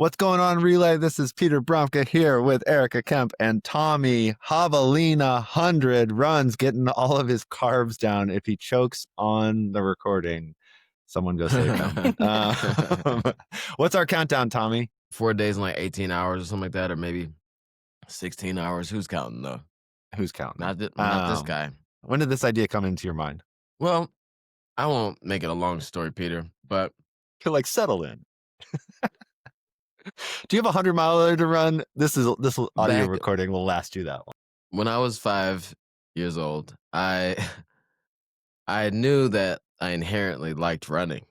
What's going on, Relay? This is Peter Bromka here with Erika Kemp and Tommie Javelina 100 Runz, getting all of his carbs down. If he chokes on the recording, someone go save him. What's our countdown, Tommie? 4 days and like 18 hours or something like that, or maybe 16 hours. Who's counting though? Who's counting? Not this guy. When did this idea come into your mind? Well, I won't make it a long story, Peter, but You're like, settle in. Do you have a 100-miler to run? This audio recording will last you that long. When I was 5 years old, I knew that I inherently liked running,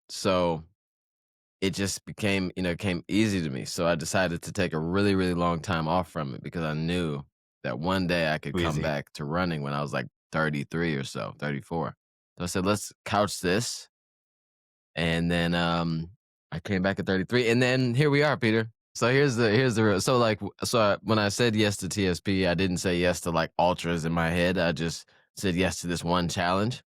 so it just became easy to me. So I decided to take a really, really long time off from it because I knew that one day I could come back to running when I was like 33 or so, 34. So I said, let's couch this. And then I came back at 33, and then here we are, Peter. So here's the real. So when I said yes to TSP, I didn't say yes to like ultras in my head. I just said yes to this one challenge.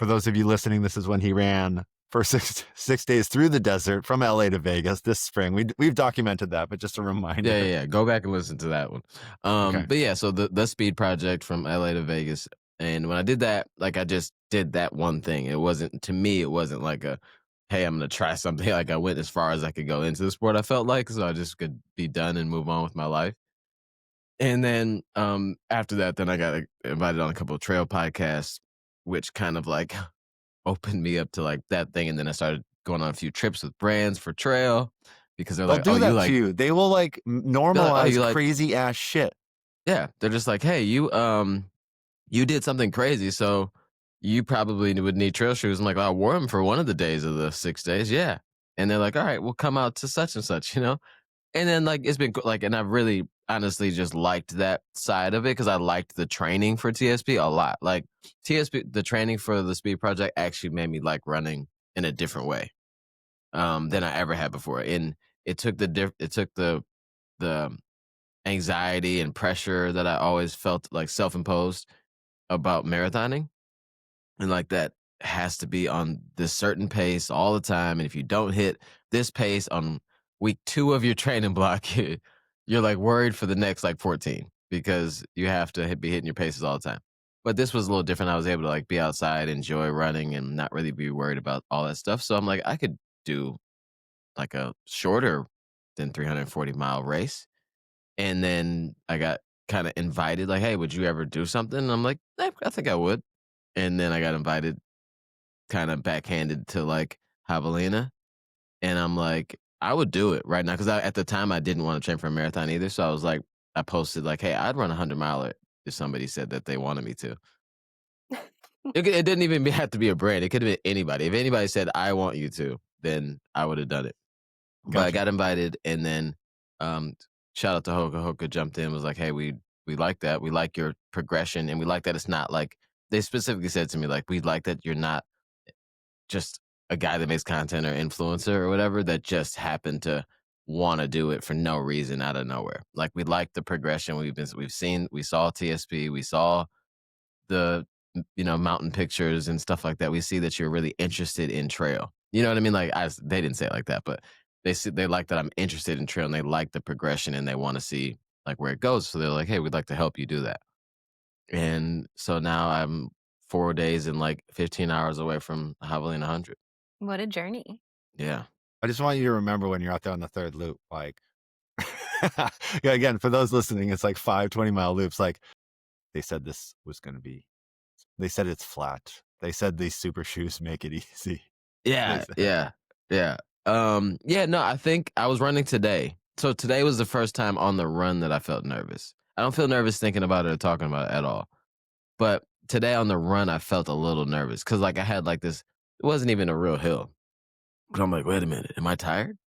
For those of you listening, this is when he ran for six days through the desert from LA to Vegas this spring. We've documented that, but just a reminder. Yeah. Go back and listen to that one. Okay. But yeah, so the speed project from LA to Vegas, and when I did that, like I just did that one thing. It wasn't like a, hey, I'm gonna try something. Like I went as far as I could go into the sport. I felt like so I just could be done and move on with my life. And then after that, then I got invited on a couple of trail podcasts, which kind of like opened me up to like that thing. And then I started going on a few trips with brands for trail because they'll like, do that to you. They will like normalize crazy ass shit. Yeah, they're just like, hey, you did something crazy, so you probably would need trail shoes. I'm like, I wore them for one of the days of the 6 days, yeah. And they're like, all right, we'll come out to such and such, And then like it's been like, and I've really honestly just liked that side of it because I liked the training for TSP a lot. Like TSP, the training for the speed project actually made me like running in a different way than I ever had before. And it took the anxiety and pressure that I always felt like self-imposed about marathoning, and like that has to be on this certain pace all the time. And if you don't hit this pace on week 2 of your training block, you're like worried for the next like 14 because you have to be hitting your paces all the time. But this was a little different. I was able to like be outside, enjoy running, and not really be worried about all that stuff. So I'm like, I could do like a shorter than 340-mile race. And then I got kind of invited, like, hey, would you ever do something? And I'm like, I think I would. And then I got invited kind of backhanded to like Javelina. And I'm like, I would do it right now. Cause at the time I didn't want to train for a marathon either. So I was like, I posted like, hey, I'd run 100-miler if somebody said that they wanted me to. It didn't even have to be a brand. It could have been anybody. If anybody said, I want you to, then I would have done it. Gotcha. But I got invited, and then shout out to Hoka. Hoka jumped in, was like, hey, we like that. We like your progression, and we like that it's not like, they specifically said to me, like, we like that you're not just a guy that makes content or influencer or whatever that just happened to want to do it for no reason out of nowhere. Like, we like the progression. We saw TSP, we saw the mountain pictures and stuff like that. We see that you're really interested in trail. You know what I mean? Like, they didn't say it like that, but they like that I'm interested in trail, and they like the progression, and they want to see like where it goes. So they're like, hey, we'd like to help you do that. And so now I'm 4 days and like 15 hours away from Javelina 100. What a journey. Yeah. I just want you to remember when you're out there on the third loop, like, yeah, again, for those listening, it's like 5 20-mile loops. Like, they said this was going to be, they said it's flat. They said these super shoes make it easy. Yeah. No, I think I was running today. So today was the first time on the run that I felt nervous. I don't feel nervous thinking about it or talking about it at all. But today on the run, I felt a little nervous because like I had like this, it wasn't even a real hill. But I'm like, wait a minute, am I tired?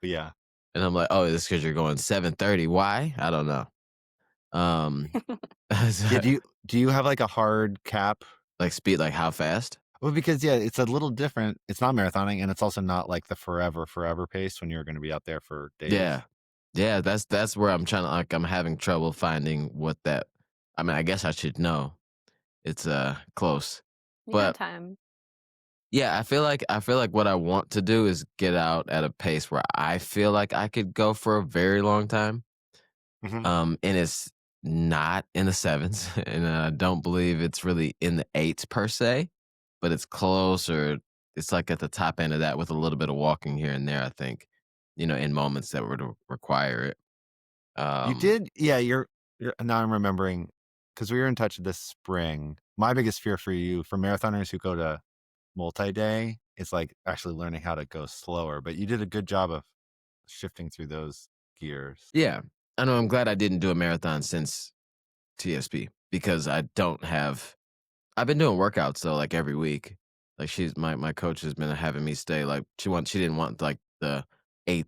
Yeah. And I'm like, oh, it's because you're going 7:30. Why? I don't know. Do you have like a hard cap? Like speed, like how fast? Well, because yeah, it's a little different. It's not marathoning, and it's also not like the forever pace when you're going to be out there for days. Yeah. That's where I'm trying to, like, I'm having trouble finding what that. I mean, I guess I should know. It's close, You but got time. Yeah, I feel like what I want to do is get out at a pace where I feel like I could go for a very long time. Hmm. And it's not in the sevens, and I don't believe it's really in the eights per se, but it's close, or it's like at the top end of that with a little bit of walking here and there. I think, in moments that would require it. You Um, did, yeah. You're now I'm remembering because we were in touch this spring. My biggest fear for you, for marathoners who go to multi-day, is like actually learning how to go slower. But you did a good job of shifting through those gears. yeah, I know. I'm glad I didn't do a marathon since TSP because I don't have. I've been doing workouts though, like every week. Like my coach has been having me stay like she didn't want like the eight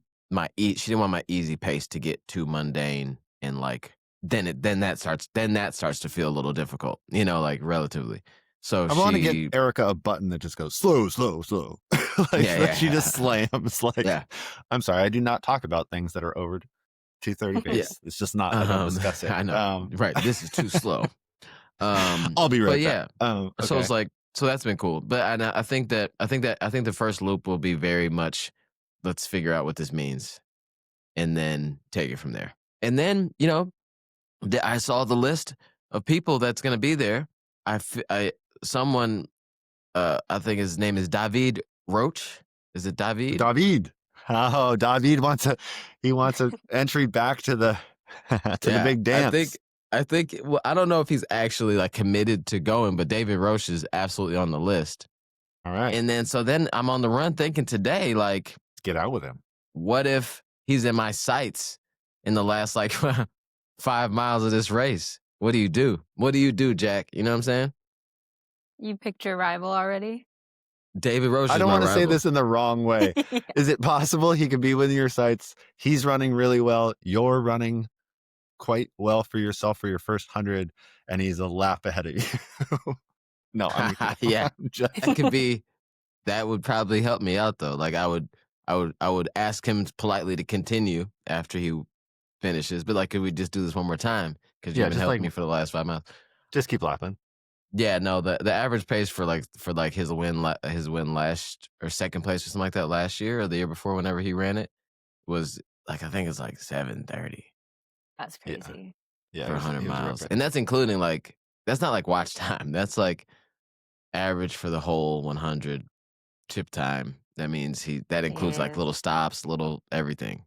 she didn't want my easy pace to get too mundane, and like then that starts to feel a little difficult, like relatively. So I want to get she Erika a button that just goes slow, slow, slow. Like yeah, that she just yeah. slams. Like, Yeah. I'm sorry, I do not talk about things that are over 230 Yeah. pace. It's just not. I don't discuss it. I know. Right. This is too slow. I'll be But right back. yeah. So it's Okay. like so that's been cool. But I think the first loop will be very much let's figure out what this means and then take it from there. And then, I saw the list of people that's going to be there. Someone I think his name is David Roach. Is it David? David. Oh, David wants a entry back to the to the Yeah, big I think dance. I think well, I don't know if he's actually like committed to going, but David Roach is absolutely on the list. All right. And then I'm on the run thinking today, like, Let's get out with him. what if he's in my sights in the last like 5 miles of this race? What do you do? What do you do, Jack? You know what I'm saying? You picked your rival already? David Roach I is don't my want to say rival. this in the wrong way. Yeah. Is it possible he could be within your sights? He's running really well. You're running quite well for yourself for your first 100, and he's a lap ahead of you. No, Yeah, I'm just that could be. That would probably help me out though. Like I would ask him politely to continue after he finishes, but like, could we just do this one more time? Because you've yeah, been just like helping me for the last 5 miles. just keep lapping. Yeah, no, the average pace for his win last or second place or something like that last year or the year before, whenever he ran it, was like I think it's like 7:30 That's Yeah, crazy. yeah, for 100 he was miles, ripping. and that's including like that's not like watch time. That's like average for the whole 100 chip time. That means that includes like Damn. little stops, little everything.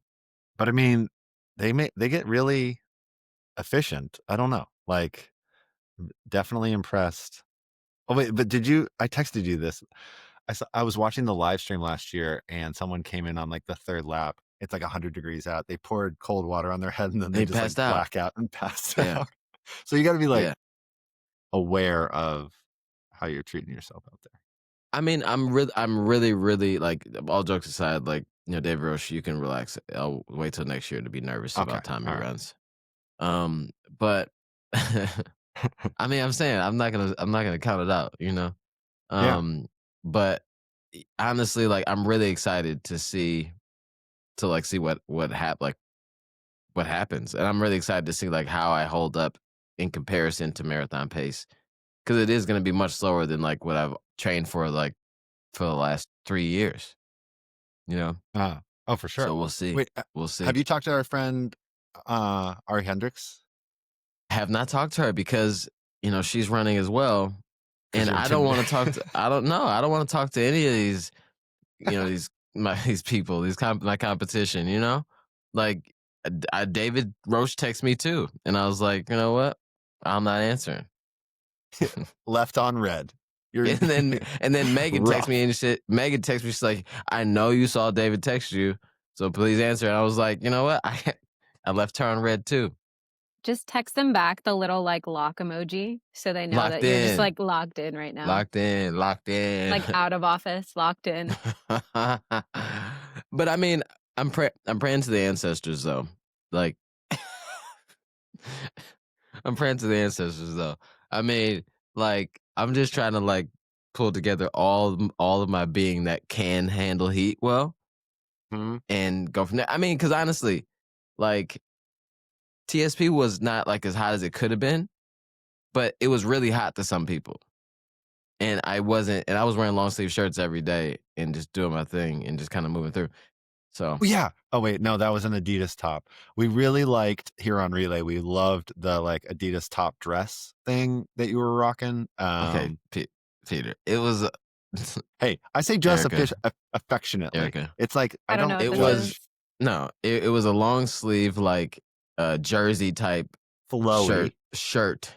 But I mean, they get really efficient. I don't know. Like, definitely impressed. Oh wait, but did you? I texted you this. I was watching the live stream last year, and someone came in on like the third lap. It's like 100 degrees out. They poured cold water on their head, and then And they he just like passed out. black out and passed Yeah, out. So you got to be like yeah. aware of how you're treating yourself out there. I mean, I'm really, like, all jokes aside, like, Dave Roche, you can relax. I'll wait till next year to be nervous Okay, about Tommie all right. Runz. But I mean, I'm saying I'm not gonna count it out, you know. Yeah. But honestly, like, I'm really excited to like see what happens, and I'm really excited to see like how I hold up in comparison to marathon pace because it is going to be much slower than like what I've trained for like for the last 3 years, you know. Oh, for sure. So we'll see. Wait, We'll see. have you talked to our friend Ari Hendricks? Have not talked to her because she's running as well, Because and you're I don't want intimidated. to talk to. I don't know. I don't want to talk to any of these. These people. My competition. Like David Roche texted me too, and I was like, you know what? I'm not answering. Left on red. You're And then Megan texts rough. me and shit. Megan texts me. She's like, I know you saw David text you, so please answer. And I was like, you know what? I left her on red too. Just text them back the little like lock emoji so they know Locked that you're just in. like locked in right now. Locked in. Locked in. Like out of office, locked in. But I mean, I'm praying to the ancestors though. Like I'm praying to the ancestors though. I mean, like I'm just trying to like pull together all of my being that can handle heat well Hmm. and go from there. I mean, because honestly, like TSP was not like as hot as it could have been, but it was really hot to some people. and I was wearing long sleeve shirts every day and just doing my thing and just kind of moving through. So Oh, yeah. Oh, wait. No, that was an Adidas top. We really liked here on Relay. We loved the like Adidas top dress thing that you were rocking. okay, Peter, it was Hey, I say dress Erika, affectionately. Erika. It's like I I don't know don't what It this judge is. was no, it was a long sleeve like jersey type flowy. shirt,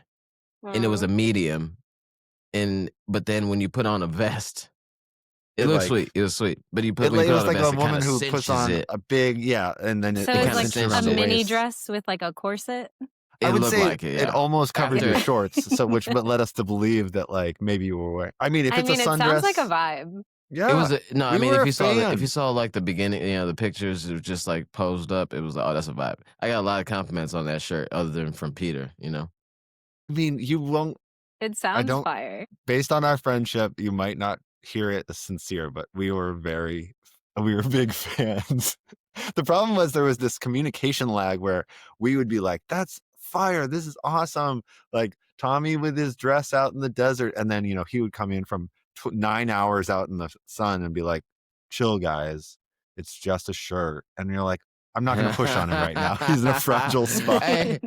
and it was a Mm. medium. But then when you put on a vest, it It looked like sweet. It was sweet. But when you it put was on a like a vest, it kind woman of who puts cinches on it. a big and then So it It it's kind of hangs like through a around cinches the it. mini waist. dress with like a corset. I It would looked say like it, it yeah. almost covered your After shorts, so which but led us to believe that like maybe you were wearing. I mean, if I it's a mean, it sounds like a sundress, vibe. it yeah, was no, I we mean were if a you fan. saw like the beginning, the pictures, it was just like posed up. It was like, oh, that's a vibe. I got a lot of compliments on that shirt, other than from Peter. I mean, you won't. It I sounds don't. fire. Based on our friendship, you might not hear it as sincere, but we were big fans. The problem was there was this communication lag where we would be like, "That's fire! This is awesome!" Like Tommie with his dress out in the desert, and then he would come in from 9 hours out in the sun and be like, "Chill, guys, it's just a shirt," and you're like, "I'm not going to push on him right now. He's in a fragile spot." Hey.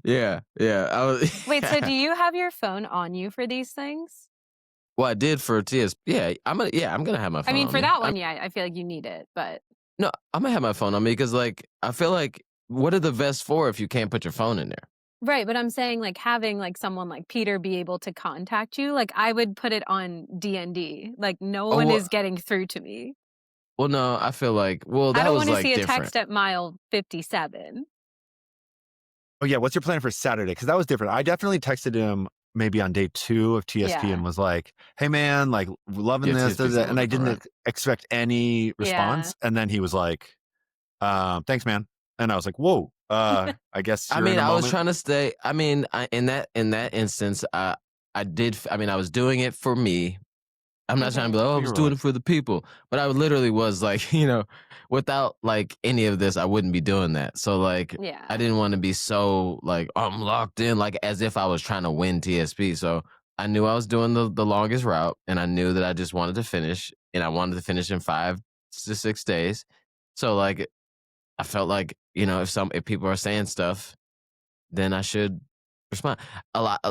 Yeah. I was Wait, so do you have your phone on you for these things? Well, I did for TS. Yeah, I'm gonna have my I phone mean, on for me. that one, yeah, I feel like you need it, but No, I'm gonna have my phone on me because, like, I feel like, what are the vests for if you can't put your phone in there? right, but I'm saying like having like someone like Peter be able to contact you, like I would put it on DND. Like no Oh, one is getting through to me. well, no, I feel like, well, I that don't was want to like see a different. text at mile 57. Oh yeah, what's your plan for Saturday? Because that was different. I definitely texted him maybe on day 2 of TSP Yeah. and was like, "Hey man, like loving Yeah, this," TSP's a little and I different, didn't right? expect any Yeah. response. And then he was like, "Thanks, man." And I was like, "Whoa, I guess I you're in mean, a I was moment." trying to stay. I mean, in that instance, I did. I mean, I was doing it for me. I'm not trying to be like, oh, I Oh, you was were doing like, it for the people, but I literally was like, without like any of this, I wouldn't be doing that. So like, Yeah. I didn't want to be so like, oh, I'm locked in, like as if I was trying to win TSP. So I knew I was doing the longest route, and I knew that I just wanted to finish, and I wanted to finish in 5 to 6 days. So like, I felt like, if people are saying stuff, then I should respond.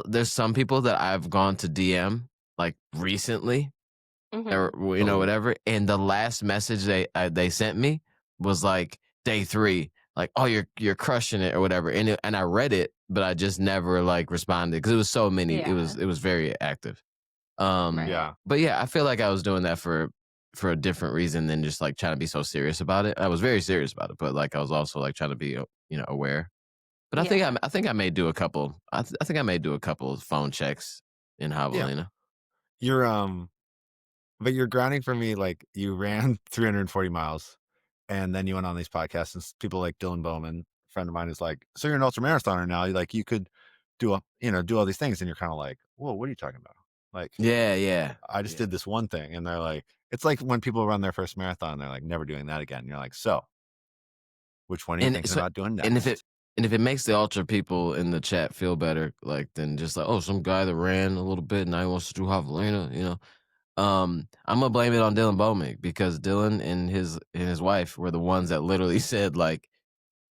There's some people that I've gone to DM like recently, or Mhm. oh, whatever, and the last message they sent me was like day 3, like, oh, you're crushing it or whatever, and I read it, but I just never like responded because it was so many. It Yeah. was very active. um Right. yeah, but yeah, I feel like I was doing that for a different reason than just like trying to be so serious about it. I was very serious about it, but like I was also like trying to be aware. But Yeah. I think I may do a couple. I think I may do a couple of phone checks in yeah. Javelina. You're but you're grounding for me. Like you ran 340 miles, and then you went on these podcasts, and people like Dylan Bowman, a friend of mine, is like, "So you're an ultra marathoner now? Like you could do all these things," and you're kind of like, "Whoa, what are you talking about?" Like Yeah. I just did this one thing, and they're like, it's like when people run their first marathon, they're like, never doing that again. And you're like, so which one do you And think they're so not doing and if it next? and if it makes the ultra people in the chat feel better, like, than just like, oh, some guy that ran a little bit and now he wants to do Javelina. I'm gonna blame it on Dylan Bowman, because Dylan and his wife were the ones that literally said like,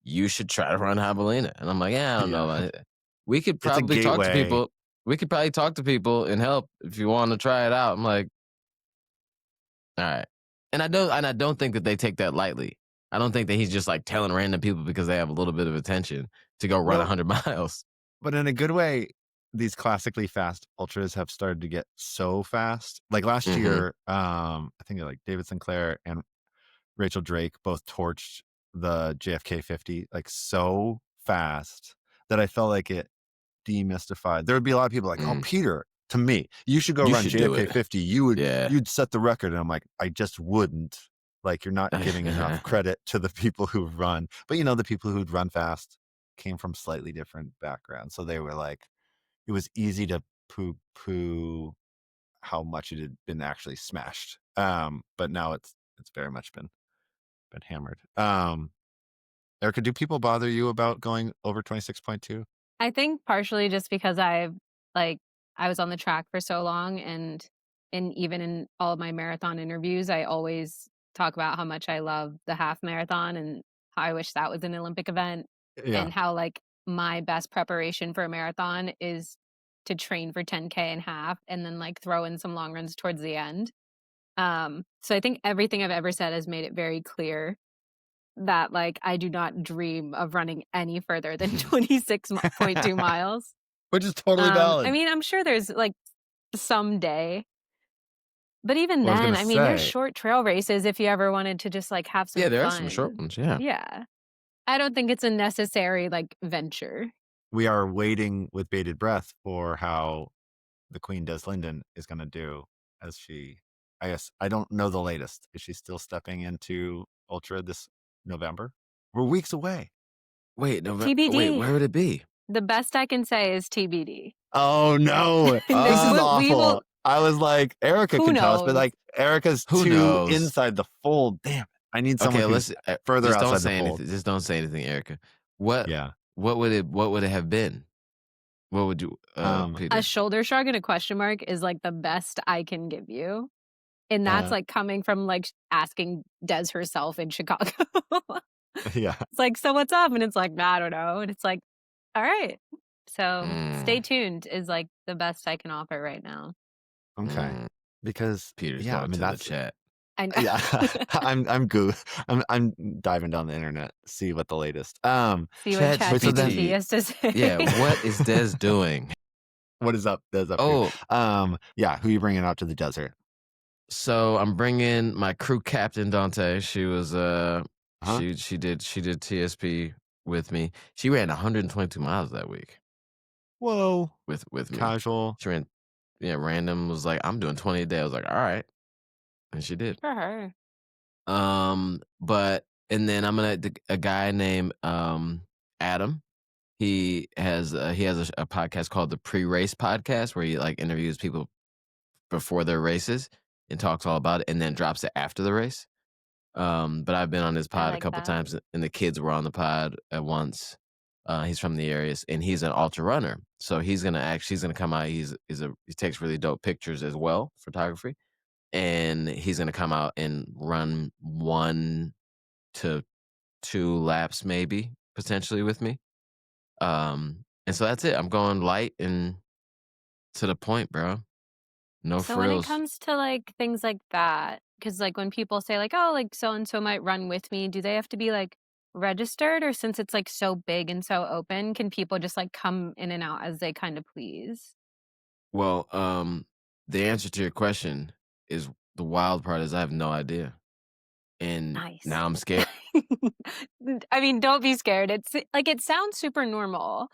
you should try to run Javelina, and I'm like, yeah, I don't know. Yeah, We could it's a probably talk to gateway. people. We could probably talk to people and help if you want to try it out. I'm like, all right. And I don't think that they take that lightly. I don't think that he's just like telling random people because they have a little bit of attention to go run Well, 100 miles. but in a good way, these classically fast ultras have started to get so fast. Like last Hmm. year, I think like David Sinclair and Rachel Drake both torched the JFK 50 like so fast that I felt like it demystified. There would be a lot of people like, "Oh, Mm. Peter, to me, you should go You run should do JFK it. 50. Yeah. You'd set the record." And I'm like, "I just wouldn't." Like, you're not giving enough credit to the people who've run. But the people who'd run fast came from slightly different backgrounds. So they were like, it was easy to poo poo how much it had been actually smashed. But now it's very much been hammered. Erica, do people bother you about going over 26.2? I think partially just because I've like I was on the track for so long, and even in all of my marathon interviews, I always talk about how much I love the half marathon and how I wish that was an Olympic event, Yeah. and how like my best preparation for a marathon is to train for 10K and half and then like throw in some long runs towards the end. So I think everything I've ever said has made it very clear that like I do not dream of running any further than 26.2 miles. Which is totally valid. I mean, I'm sure there's like someday, but even Well, I was then, gonna I mean, there's say, short trail races if you ever wanted to just like have some Yeah, there are some short fun. ones. Yeah. Yeah. I don't think it's a necessary like venture. we are waiting with bated breath for how the Queen Des Linden is going to do as she, I guess, I don't know the latest. Is she still stepping into Ultra this November? We're weeks away. Wait, no. Wait, TBD. where would it be? The best I can say is TBD. Oh no, this is awful. We will, I was like, Erika Who can tell us, but knows? like Erika's Who too knows? inside the fold. Damn it. I need someone Okay, who's let's further just don't outside say the fold. anything. Just don't say anything, Erika. What Yeah. what would it have been? What would you Peter? a shoulder shrug and a question mark is like the best I can give you. And that's like coming from like asking Des herself in Chicago. Yeah. It's like, so what's up? And it's like, I don't know. And it's like, all right. So stay tuned is like the best I can offer right now. Okay. Because Peter's yeah, I going mean to the that's chat. I know. yeah. I'm diving down the internet, see what the latest. See what ChatGPT has to say. Yeah, what is Des doing? What is up? Des up Oh, here. Yeah, who are you bringing out to the desert? so I'm bringing my crew captain Dante. She was she did TSP with me. She ran 122 miles that week. Whoa. With me. Casual. She ran random, was like, I'm doing 20 a day. I was like, all right. And she did. For her. But and then I'm gonna a guy named Adam. He has a podcast called the Pre-Race Podcast where he like interviews people before their races and talks all about it and then drops it after the race. But I've been on his pod a couple times and the kids were on the pod at once. He's from the areas and he's an ultra runner. So he's gonna come out. He takes really dope pictures as well, photography. And he's gonna come out and run 1 to 2 laps maybe, potentially with me. And so that's it. I'm going light and to the point, bro. No So frills. when it comes to like things like that, because like when people say like, oh, like so and so might run with me, do they have to be like registered, or since it's like so big and so open, can people just like come in and out as they kind of please? Well, the answer to your question is the wild part is I have no idea. And now I'm scared. I mean, don't be scared. It's like it sounds super normal.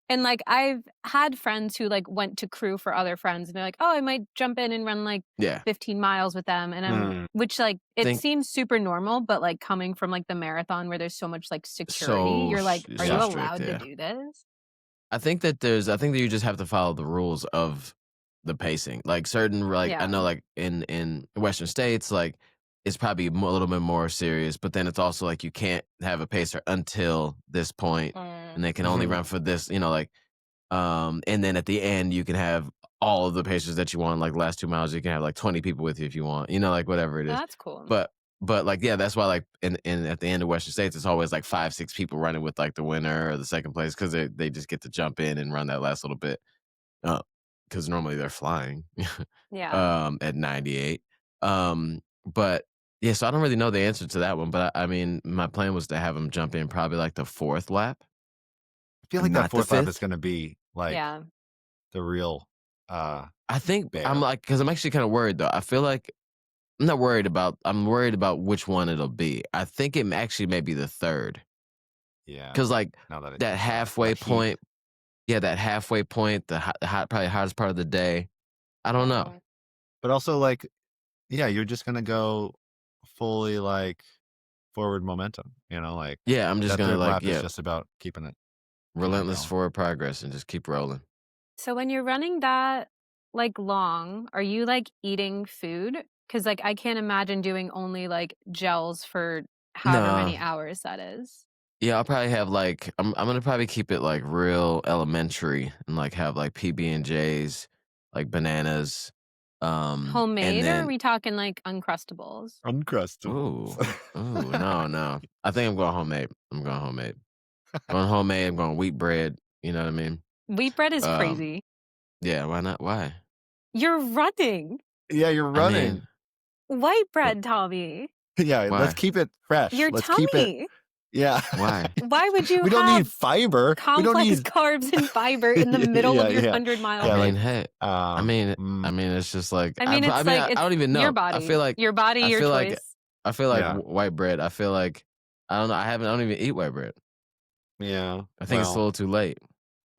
And like I've had friends who like went to crew for other friends and they're like, oh, I might jump in and run like 15 miles with them. And I'm which like it seems super normal, but like coming from like the marathon where there's so much like security, you're like, are you allowed to do this? I think that you just have to follow the rules of the pacing. Like certain like I know like in Western states, like it's probably a little bit more serious, but then it's also like you can't have a pacer until this point, and they can only run for this, like and then at the end you can have all of the pacers that you want, like last 2 miles you can have like 20 people with you if you want, like whatever it is. That's cool. But like yeah, that's why like in at the end of Western states it's always like 5-6 people running with like the winner or the second place because they just get to jump in and run that last little bit because normally they're flying at 98 but yeah, so I don't really know the answer to that one, but I mean my plan was to have them jump in probably like the 4th lap. I feel like that 4th lap is going to be like the real I think bear. I'm like, because I'm actually kind of worried though. I feel like I'm not worried about, I'm worried about which one it'll be. I think it actually may be the 3rd. Yeah. Because like that halfway point, that halfway point, the hot, probably hottest part of the day. I don't know. But also like, yeah, you're just going to go fully like forward momentum, like. Yeah, I'm just going to like, it's just about keeping it. Relentless forward progress and just keep rolling. So when you're running that like long, are you like eating food? Because like I can't imagine doing only like gels for however many hours that is. Yeah, I'll probably have like I'm gonna probably keep it like real elementary and like have like PB&Js like bananas. Homemade, and or are then we talking like Uncrustables? Uncrustables. no. I think I'm going homemade. I'm homemade. I'm going wheat bread. You know what I mean? Wheat bread is Um, crazy. yeah. Why not? Why? You're running. Yeah, you're I running. mean, White what? bread, Tommie. Yeah, let's Why? keep it fresh. Your Let's keep it. tummy. Yeah. Why? Why would you We don't have need fiber. We don't complex need. carbs and fiber in the middle Yeah, of your yeah. 100-mile Yeah, I mean, like, race? hey. I mean, it's just like I mean, it's I don't even your know. body. Your body, I your feel like choice. yeah, white bread. I feel like I don't know. I don't even eat white bread. yeah. I think it's a Well, little too late.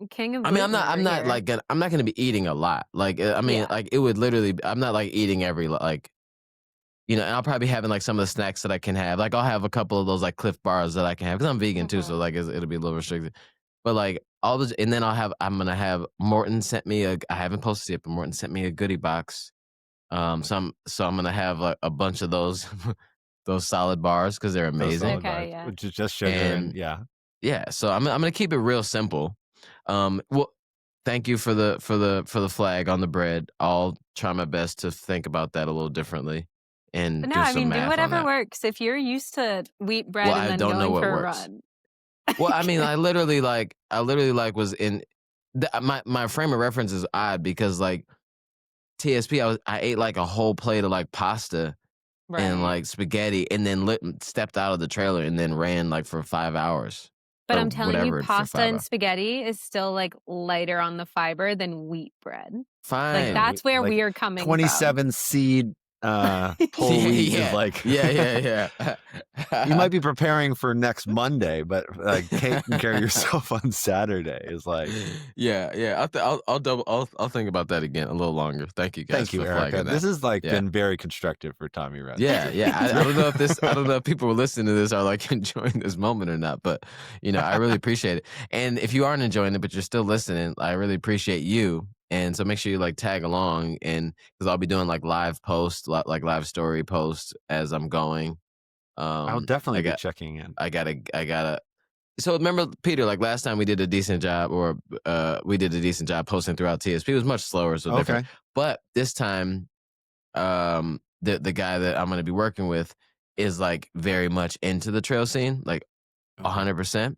King of I mean, gluten over I'm not here. like I'm not gonna be eating a lot. Like, I mean, Yeah. like it would literally. I'm not like eating every like, and I'll probably be having like some of the snacks that I can have. Like, I'll have a couple of those like Cliff bars that I can have because I'm vegan too. So Mhm. like, it'll be a little restricted. But like all those, and then I'm gonna have Morton sent me I haven't posted it, but Morton sent me a goodie box. So I'm gonna have like a bunch of those those solid bars because they're those amazing. solid Okay, bars, yeah. which is just sugar and And yeah. yeah, so I'm gonna keep it real simple. Well, thank you for the flag on the bread. I'll try my best to think about that a little differently and But no, do I some mean, do math on whatever that. works. If you're used to wheat bread Well, and I then don't know going what for a works. run. Well, I mean, I literally was in my frame of reference is odd because like TSP, I ate like a whole plate of like pasta and Right. like spaghetti, and then stepped out of the trailer and then ran like for 5 hours But or I'm telling you, whatever for pasta 5 and hours. spaghetti is still like lighter on the fiber than wheat bread. Like Fine. that's where Like we are coming from. 27 seed whole Yeah, wheat is like yeah. you might be preparing for next Monday, but like taking care of yourself on Saturday is like. yeah. I'll think about that again a little longer. Thank you guys Thank you, for Erika. flagging that. This has like Yeah. been very constructive for Tommie Runz. Yeah. I don't know if people who listen to this are like enjoying this moment or not, but I really appreciate it. And if you aren't enjoying it, but you're still listening, I really appreciate you. And so make sure you like tag along, and because I'll be doing like live posts, like live story posts as I'm going. I'll definitely be I checking in. I gotta. So remember, Peter, like last time we did a decent job, posting throughout TSP. It was much slower, so different. Okay. But this time, the guy that I'm going to be working with is like very much into the trail scene, like 100%.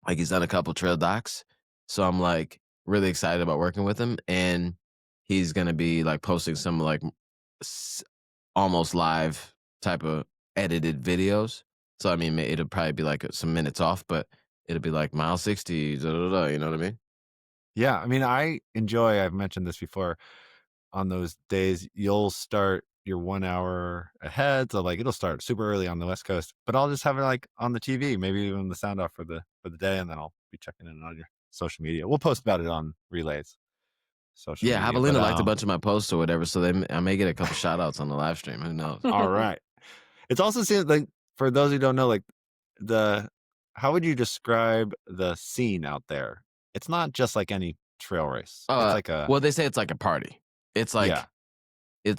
Like he's done a couple trail docs, so I'm like really excited about working with him, and he's going to be like posting some like almost live type of edited videos. So I mean, it'll probably be like some minutes off, but it'll be like mile 60, you know what I mean? Yeah, I mean, I've mentioned this before, on those days, you'll start your 1 hour ahead. So like it'll start super early on the West Coast, but I'll just have it like on the TV, maybe even the sound off for the day, and then I'll be checking in on your social media. We'll post about it on Relays social Yeah, media. But Javelina liked a bunch of my posts or whatever, so I may get a couple shout outs on the live stream. Who knows? all right. It's also seems like, for those who don't know, like how would you describe the scene out there? It's not just like any trail race. It's like well, they say it's like a party. It's like yeah.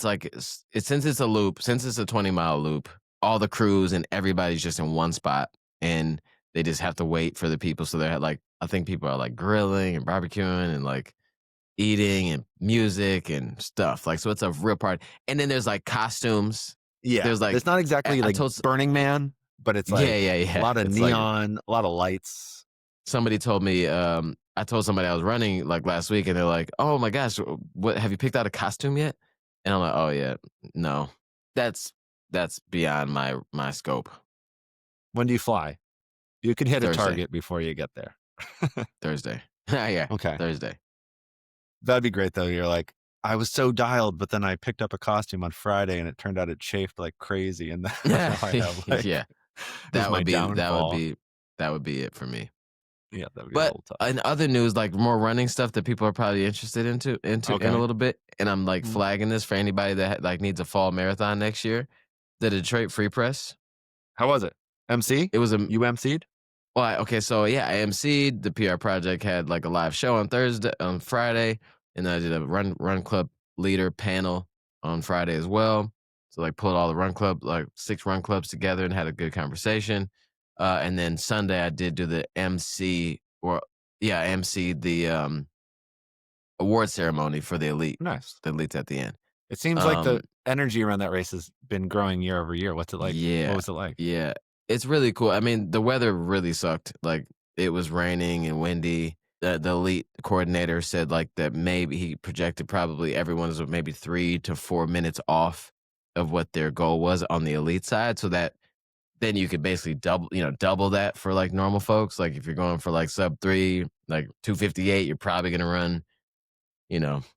since it's a loop, since it's a 20-mile loop, all the crews and everybody's just in one spot, and they just have to wait for the people. So they're like, I think people are like grilling and barbecuing and like eating and music and stuff. Like, so it's a real party. And then there's like costumes. Yeah, There's like, it's not exactly like Burning Man, but it's like yeah. a lot of It's neon, a lot of lights. Somebody told me, I told somebody I was running like last week, and they're like, "Oh my gosh, what have you picked out a costume yet?" And I'm like, "Oh yeah, no, that's beyond my scope." When do you fly? You can hit Thursday. a target before you get there. Thursday. Yeah. Okay. Thursday. That'd be great though. You're like, I was so dialed, but then I picked up a costume on Friday and it turned out it chafed like crazy. And now I have like, yeah, that would be it for me. Yeah, that would be a But little tough. in other news, like more running stuff that people are probably interested in a little bit, and I'm like flagging this for anybody that like needs a fall marathon next year. The Detroit Free Press. How was it? MC? It was you MC'd? Well, okay, so yeah, I MC'd. The PR Project had like a live show on Friday, and then I did a run club leader panel on Friday as well. So like pulled all the run club, like 6 run clubs together, and had a good conversation. And then Sunday I did do the MC, MC the award ceremony for the elite. Nice. The elites at the end. It seems like the energy around that race has been growing year over year. What's it like? Yeah. What was it like? Yeah. It's really cool. I mean, the weather really sucked. Like, it was raining and windy. The elite coordinator said, like, that maybe he projected probably everyone was maybe 3 to 4 minutes off of what their goal was on the elite side, so that then you could basically double that for, like, normal folks. Like, if you're going for, like, sub 3, like, 2:58, you're probably gonna run,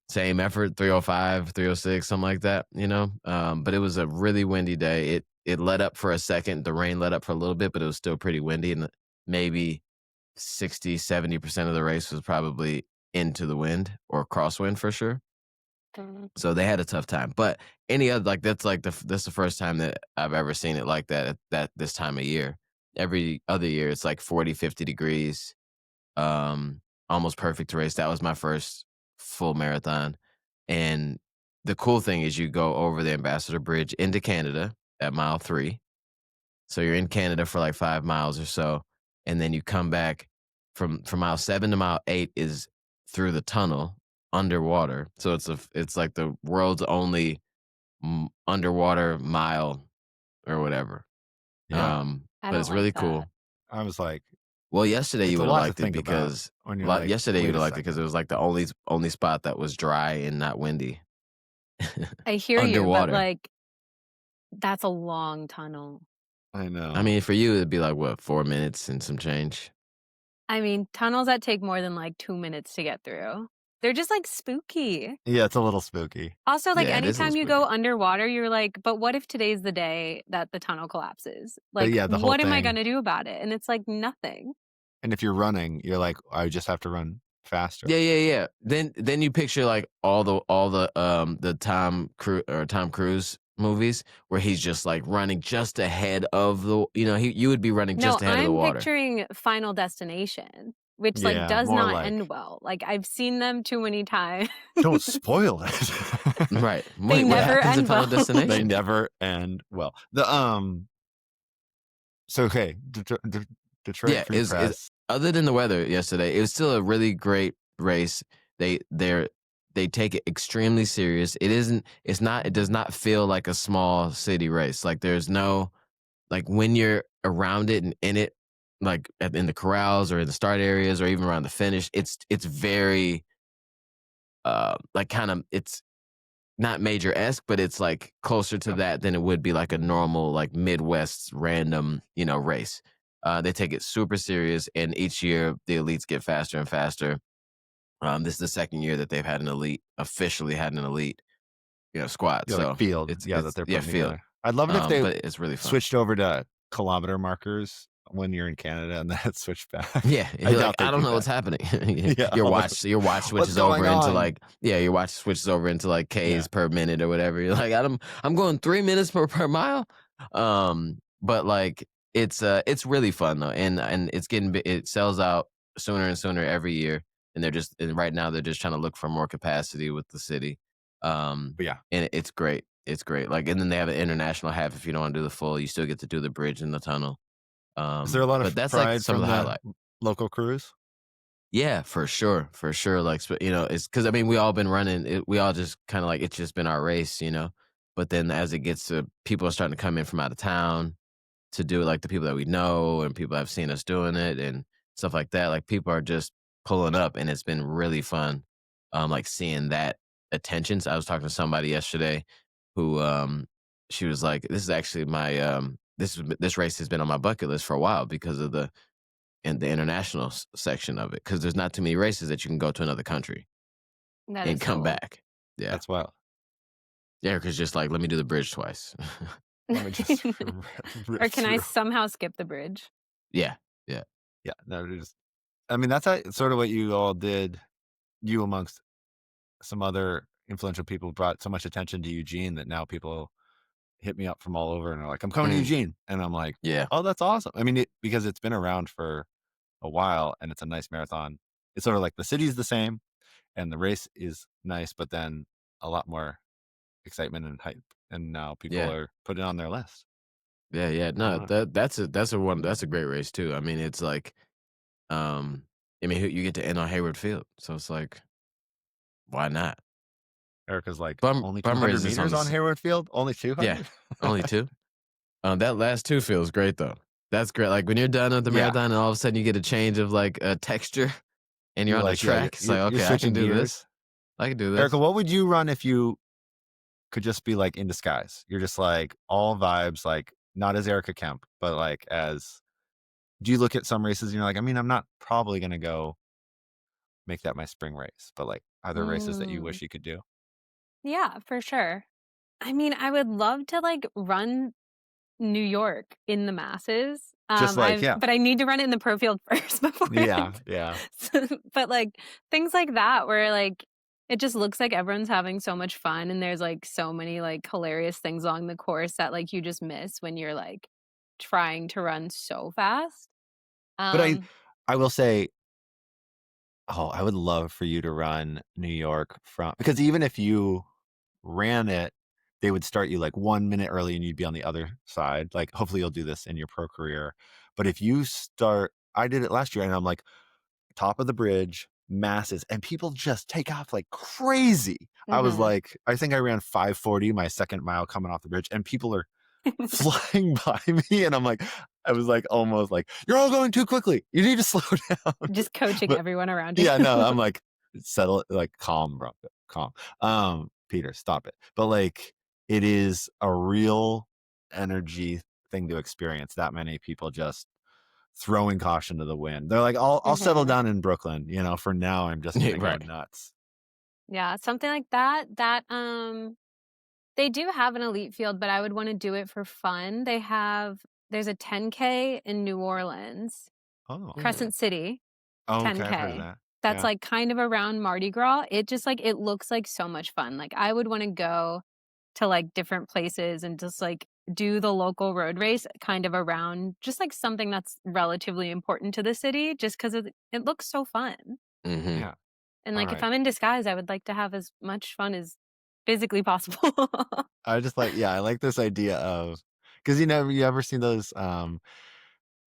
same effort, 3:05, 3:06, something like that, but it was a really windy day. It let up for a second. The rain let up for a little bit, but it was still pretty windy, and maybe 60-70% of the race was probably into the wind or crosswind for sure. So they had a tough time. But any other, like, that's the first time that I've ever seen it like that at this time of year. Every other year it's like 40, 50 degrees. Almost perfect race. That was my first full marathon. And the cool thing is you go over the Ambassador Bridge into Canada at mile 3. So you're in Canada for like 5 miles or so, and then you come back from mile 7 to mile 8 is through the tunnel underwater. So it's like the world's only underwater mile or whatever. Yeah. But it's really cool. I was like, well, yesterday it's you a would lot have to liked it think about because when you're like, yesterday you wait would a have liked it because it was like the only spot that was dry and not windy. I hear you, but Underwater. like, that's a long tunnel. I know. I mean, for you it'd be like what, 4 minutes and some change. I mean, tunnels that take more than like 2 minutes to get through. They're just like spooky. Yeah, it's a little spooky. Also, like Yeah, it is a anytime little you go spooky. underwater, you're like, but what if today's the day that the tunnel collapses? But Like, yeah, the whole what am I thing. going to do about it? And it's like nothing. And if you're running, you're like, I just have to run faster. Yeah. Then you picture like all the Tom Cruise movies where he's just like running just ahead of the you would be running just ahead of the I'm water. picturing Final Destination, which Yeah, like does more not like- end well. Like I've seen them too many times. Don't spoil it. Right. They Wait, what never happens in end Final well. Destination? They never end well. So okay, Detroit Yeah, Free Press. other than the weather yesterday, it was still a really great race. They take it extremely serious. It does not feel like a small city race. Like there's no, like when you're around it and in it, like in the corrals or in the start areas or even around the finish, it's very like kind of, it's not major-esque, but it's like closer to that than it would be like a normal like Midwest random, race. They take it super serious, and each year the elites get faster and faster. This is the second year that they've officially had an elite, squad. Yeah, So like field. it's that they're putting field. together. I'd love it if they but it's really fun. switched over to kilometer markers when you're in Canada and then it switched back. Yeah, I don't know what's that. happening. Yeah, your watch switches over into like your watch switches over into like Ks per minute or whatever. You're like, I'm going 3 minutes per mile. But like it's really fun though, and it sells out sooner and sooner every year, and right now they're just trying to look for more capacity with the city. But yeah, and it's great. It's great. Like, and then they have an international half. If you don't want to do the full, you still get to do the bridge and the tunnel. is there a lot of but that's pride like some from of the the highlight. local crews? Yeah, for sure. Like, it's because I mean, we all been running. We all just kind of like it's just been our race, But then as it gets to people are starting to come in from out of town to do it, like the people that we know and people have seen us doing it and stuff like that. Like people are just pulling up, and it's been really fun. Like seeing that attention. So I was talking to somebody yesterday who she was like, "This is actually my this race has been on my bucket list for a while because of the international section of it, because there's not too many races that you can go to another country and come back. Yeah, That's wild. yeah, because just like let me do the bridge twice. Let me just Or can I somehow skip the bridge? Yeah. No, I mean, that's sort of what you all did. You amongst some other influential people brought so much attention to Eugene that now people hit me up from all over and are like, I'm coming to Eugene. And I'm like, Yeah. oh, that's awesome. I mean, because it's been around for a while and it's a nice marathon. It's sort of like the city's the same and the race is nice, but then a lot more excitement and hype. And now people are putting it on their list. Yeah. No, that's a great race too. I mean, it's like, you get to end on Hayward Field. So it's like, why not? Erika's like, only Bum 200 race is on meters on Hayward Field? Only 200? Yeah, only 2. That last 2 feels great though. That's great. Like when you're done with the Yeah. marathon and all of a sudden you get a change of like a texture and you're on the like, yeah, track. It's like, you're okay, I can switching do gears. this. I can do this. Erika, what would you run if you could just be like in disguise? You're just like all vibes, like not as Erika Kemp, but like as, do you look at some races and you're like, I mean, I'm not probably going to go make that my spring race, but like, are there races that you wish you could do? Yeah, for sure. I mean, I would love to like run New York in the masses. Just like, yeah. But I need to run it in the pro field first before. Yeah. But like things like that where like it just looks like everyone's having so much fun and there's like so many like hilarious things along the course that like you just miss when you're like trying to run so fast. But I will say, I would love for you to run New York because even if you ran it, they would start you like 1 minute early and you'd be on the other side. Like, hopefully you'll do this in your pro career. But if you I did it last year and I'm like, top of the bridge, masses, and people just take off like crazy. I was like, I think I ran 5:40 my second mile coming off the bridge, and people are flying by me, and I'm like, I was like almost like, you're all going too quickly. You need to slow down. Just coaching everyone around you. Yeah, no, I'm like, settle, like calm, bro, calm. Peter, stop it. But like, it is a real energy thing to experience. That many people just throwing caution to the wind. They're like, I'll settle down in Brooklyn. You know, for now, I'm just gonna go nuts. Yeah, something like that. They do have an elite field, but I would want to do it for fun. There's a 10K in New Orleans, Crescent City, 10K. Okay, I've heard of that. That's like kind of around Mardi Gras. It just like, it looks like so much fun. Like I would want to go to like different places and just like do the local road race kind of around just like something that's relatively important to the city just because it looks so fun. Yeah. And like if I'm in disguise, I would like to have as much fun as physically possible. I just like, I like this idea of, because you ever seen those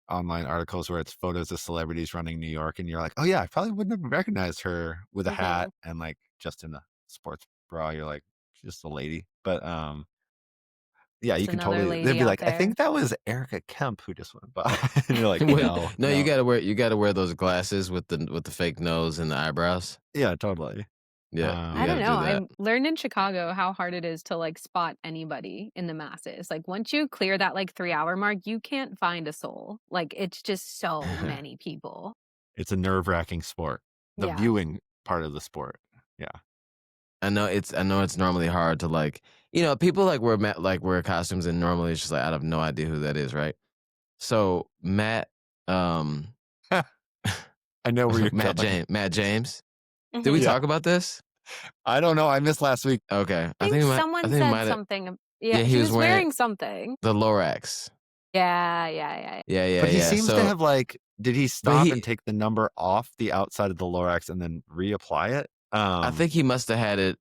online articles where it's photos of celebrities running New York and you're like, oh yeah, I probably wouldn't have recognized her with a hat and like just in a sports bra. You're like, just a lady. But yeah, you can totally, they'd be like, I think that was Erika Kemp who just went by. And you're like, no. You gotta wear those glasses with the fake nose and the eyebrows. Yeah, totally. Yeah. I don't know. I learned in Chicago how hard it is to like spot anybody in the masses. Like once you clear that like 3-hour mark, you can't find a soul. Like it's just so many people. It's a nerve-wracking sport. The viewing part of the sport. Yeah. I know it's normally hard to like, people like wear costumes and normally it's just like, I have no idea who that is, right? So Matt, I know where you're Matt James. Did we talk about this? I don't know. I missed last week. Okay. I think someone said something. Yeah, he was wearing something. The Lorax. Yeah. But he seems to have like, did he stop and take the number off the outside of the Lorax and then reapply it? I think he must have had it.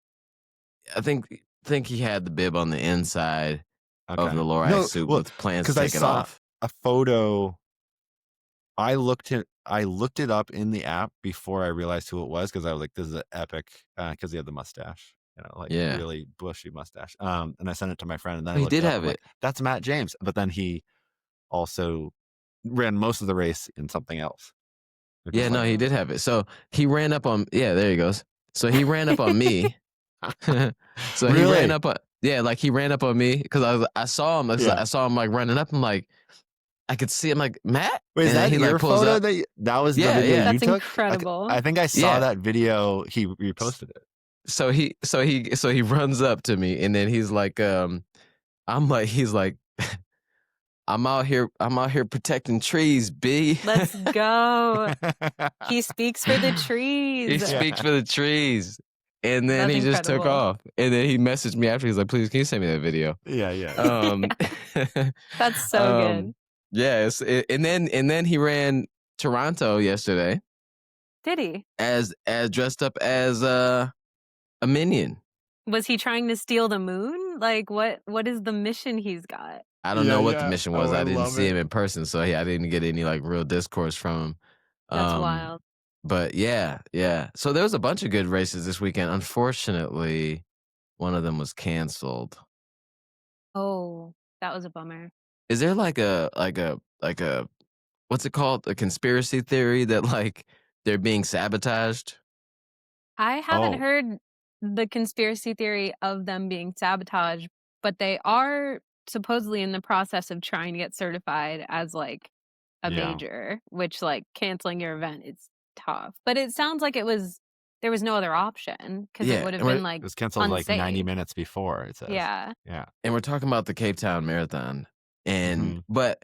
I think he had the bib on the inside of the Lorax suit with plans to take it off. A photo. I looked it up in the app before I realized who it was because I was like, this is epic because he had the mustache, really bushy mustache. And I sent it to my friend, and then he did have it. Like, that's Matt James, but then he also ran most of the race in something else. Yeah, no, he did have it. So he ran up on. Yeah, there he goes. So he ran up on me. So he ran up on. Yeah, like he ran up on me because I saw him. I saw him like running up. I'm like. I could see him like, Matt? Wait, is that your photo? That was the video you That's took? incredible. I think I saw that video. He reposted it. So he runs up to me and then he's like, I'm out here protecting trees, B. Let's go. He speaks for the trees. He speaks for the trees. And then he just took off. And then he messaged me after. He's like, please, can you send me that video? Yeah. That's so good. Yes, and then he ran Toronto yesterday. Did he? As dressed up as a minion. Was he trying to steal the moon? Like what is the mission he's got? I don't know what the mission was. I didn't see him in person, so I didn't get any like real discourse from him. That's wild. But yeah. So there was a bunch of good races this weekend. Unfortunately, one of them was canceled. Oh, that was a bummer. Is there like a what's it called? A conspiracy theory that like they're being sabotaged? I haven't heard the conspiracy theory of them being sabotaged, but they are supposedly in the process of trying to get certified as like a major, which like canceling your event is tough. But it sounds like there was no other option because it would have been like it was canceled like 90 minutes before, it says. Yeah. And we're talking about the Cape Town Marathon. And but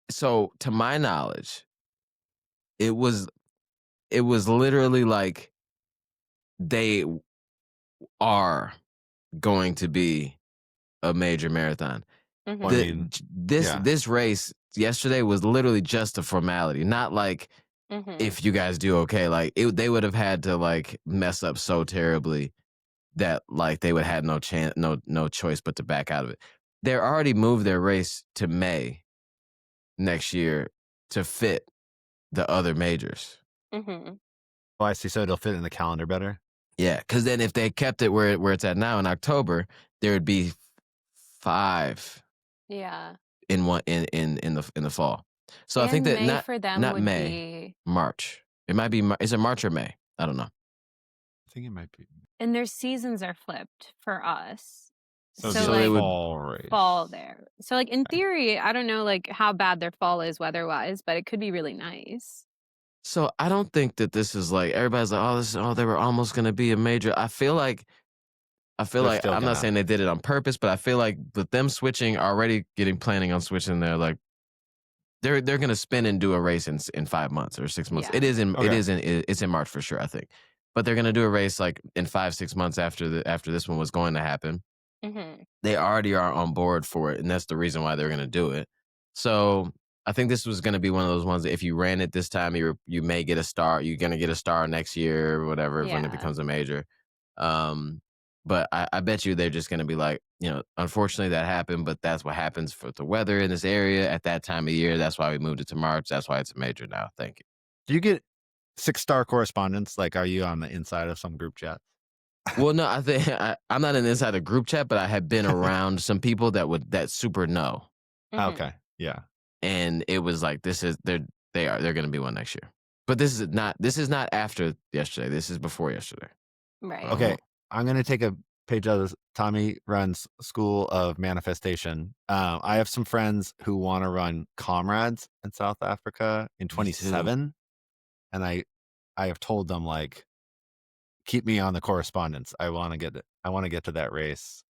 so to my knowledge, it was literally like they are going to be a major marathon. This race yesterday was literally just a formality, not like if you guys do okay. Like they would have had to like mess up so terribly that like they would have had no chance, no choice but to back out of it. They already moved their race to May next year to fit the other majors. Oh, I see. So it'll fit in the calendar better. Yeah, because then if they kept it where it's at now in October, there would be 5. Yeah. In the fall. So I think that May for them not would May, March. It might be. Is it March or May? I don't know. I think it might be. And their seasons are flipped for us. So like it would fall race. Fall there. So like in theory, I don't know like how bad their fall is weather-wise, but it could be really nice. So I don't think that this is like everybody's like, they were almost going to be a major. I feel like I'm not saying they did it on purpose, but I feel like with them switching, already planning on switching, they're like they're going to spin and do a race in 5 months or 6 months. Yeah. It's in March for sure, I think. But they're going to do a race like in 5-6 months after this one was going to happen. They already are on board for it, and that's the reason why they're going to do it. So I think this was going to be one of those ones that if you ran it this time, you may get a star. You're going to get a star next year or whatever when it becomes a major. But I bet you they're just going to be like, unfortunately that happened, but that's what happens for the weather in this area at that time of year. That's why we moved it to March. That's why it's a major now. Thank you. Do you get 6-star correspondence? Like, are you on the inside of some group chat? Well, no, I think I'm not inside a group chat, but I have been around some people that super know. Okay, yeah. And it was like they're going to be one next year. But this is not after yesterday. This is before yesterday. Right. Okay, I'm gonna take a page out of Tommie Runz School of Manifestation. I have some friends who want to run Comrades in South Africa in 27, and I have told them like, keep me on the correspondence. I want to get to that race.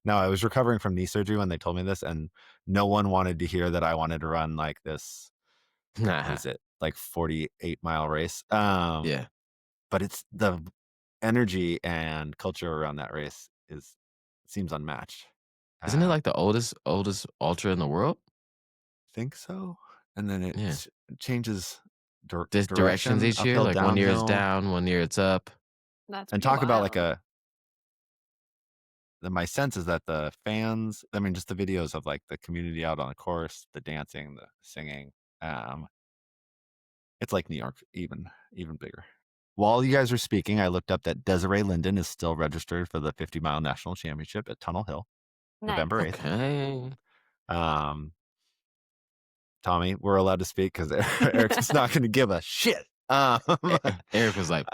Now, I was recovering from knee surgery when they told me this, and no one wanted to hear that I wanted to run like this. What is it, like 48-mile race? Yeah. But it's the energy and culture around that race seems unmatched. Isn't it like the oldest ultra in the world? Think so. And then it changes directions each year. Like downhill. 1 year it's down, 1 year it's up. That's and talk wild. about my sense is that the fans, I mean, just the videos of like the community out on the course, the dancing, the singing, it's like New York, even bigger. While you guys were speaking, I looked up that Desiree Linden is still registered for the 50-mile national championship at Tunnel Hill, November 8th. Okay. Tommie, we're allowed to speak because Eric's not going to give a shit. Eric was like,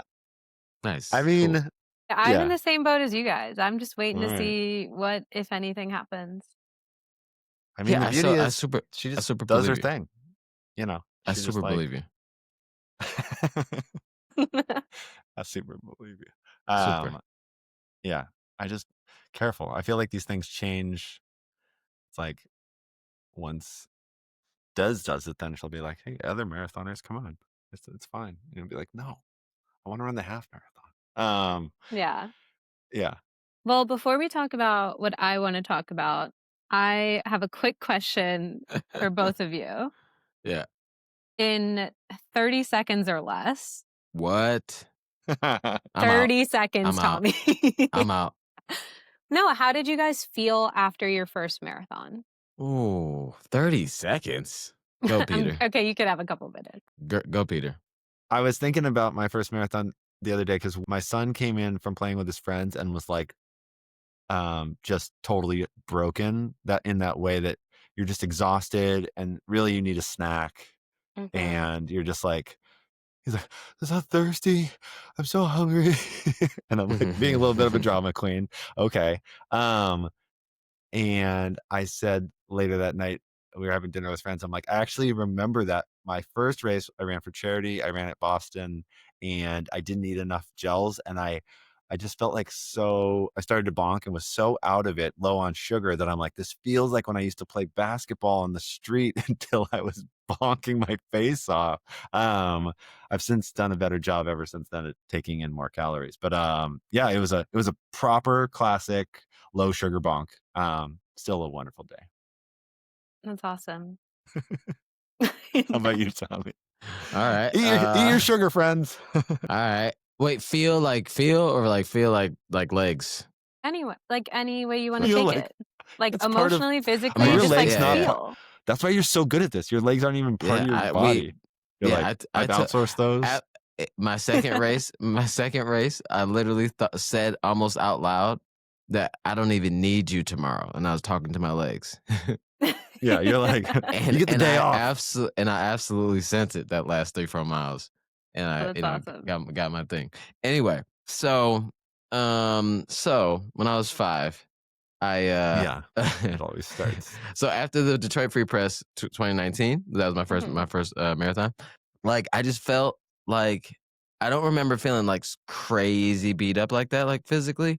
nice. I mean, cool. I'm in the same boat as you guys. I'm just waiting to see what, if anything, happens. I mean, the beauty is she just does her thing. I super believe you. I super believe you. Super. Yeah, I just careful. I feel like these things change. It's like once does it, then she'll be like, "Hey, other marathoners, come on, it's fine." And it'll be like, "No, I want to run the half marathon." Yeah. Well, before we talk about what I want to talk about, I have a quick question for both of you. Yeah. In 30 seconds or less. What? 30 seconds, Tommie. I'm out. No, how did you guys feel after your first marathon? Ooh, 30 seconds. Go, Peter. Okay, you could have a couple minutes. Go, Peter. I was thinking about my first marathon the other day because my son came in from playing with his friends and was like, just totally broken in that way that you're just exhausted and really you need a snack. Mm-hmm. And you're just like, he's like, I'm so thirsty. I'm so hungry. And I'm like being a little bit of a drama queen. Okay. And I said later that night, we were having dinner with friends. I'm like, I actually remember that my first race I ran for charity. I ran at Boston and I didn't eat enough gels. And I just felt like I started to bonk and was so out of it, low on sugar, that I'm like, this feels like when I used to play basketball on the street until I was bonking my face off. I've since done a better job ever since then at taking in more calories. But yeah, it was a proper classic low sugar bonk. Still a wonderful day. That's awesome. How about you, Tommie? All right. Eat your sugar, friends. All right. Wait, feel like legs? Anyway, like any way you want to take it. Like emotionally, physically, your just legs like feel. That's why you're so good at this. Your legs aren't even part of your body. I've outsourced those. At my second race, I literally said almost out loud that I don't even need you tomorrow. And I was talking to my legs. Yeah, you're like, you get the day off. And I absolutely sent it that last 3-4 miles. And I awesome. got my thing. Anyway, so when I was 5, yeah, it always starts. So after the Detroit Free Press 2019, that was my first marathon. Like I just felt like I don't remember feeling like crazy beat up like that, like physically,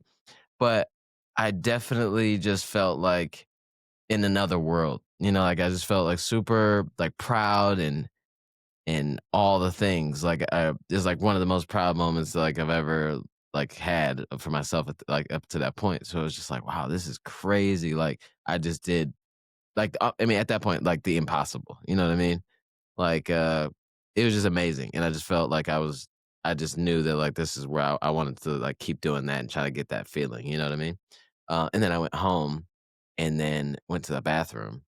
but I definitely just felt like in another world. You know, like I just felt like super like proud and all the things. Like it's like one of the most proud moments like I've ever like had for myself like up to that point. So it was just like, wow, this is crazy. Like I just did like I mean at that point like the impossible. You know what I mean? Like it was just amazing, and I just felt like I just knew that like this is where I wanted to like keep doing that and try to get that feeling. You know what I mean? And then I went home, and then went to the bathroom.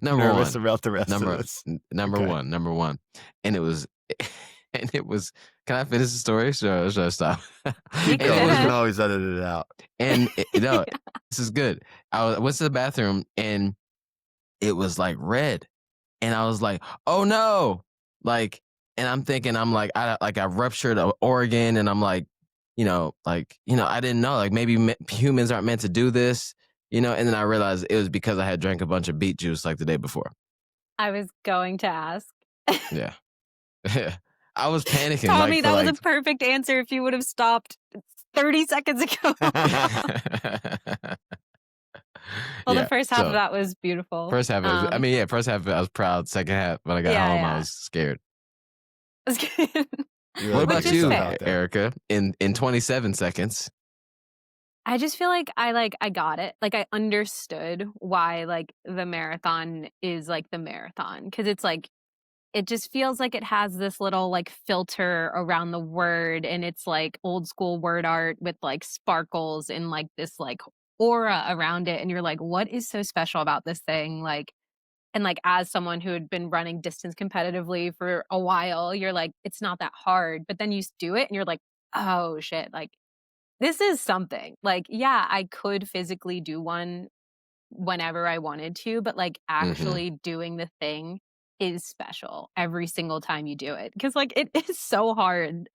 Nervous about the rest of this. Number one. And it was, can I finish the story? Should I stop? You can always edit it out. And this is good. I went to the bathroom and it was like red. And I was like, oh no. Like, and I'm thinking, I ruptured an organ and I'm like, I didn't know, like maybe humans aren't meant to do this. And then I realized it was because I had drank a bunch of beet juice like the day before. I was going to ask. Yeah. I was panicking. Tommie, that was a perfect answer if you would have stopped 30 seconds ago. Well, the first half of that was beautiful. First half, first half I was proud. Second half, when I got home, I was scared. What about you, Erika? In 27 seconds. I just feel like I got it. Like I understood why like the marathon is like the marathon, because it's like it just feels like it has this little like filter around the word, and it's like old school word art with like sparkles and like this like aura around it, and you're like, what is so special about this thing? Like, and like as someone who had been running distance competitively for a while, you're like, it's not that hard, but then you do it and you're like, oh shit, like this is something. Like, yeah, I could physically do one whenever I wanted to, but like actually doing the thing is special every single time you do it, because like it is so hard.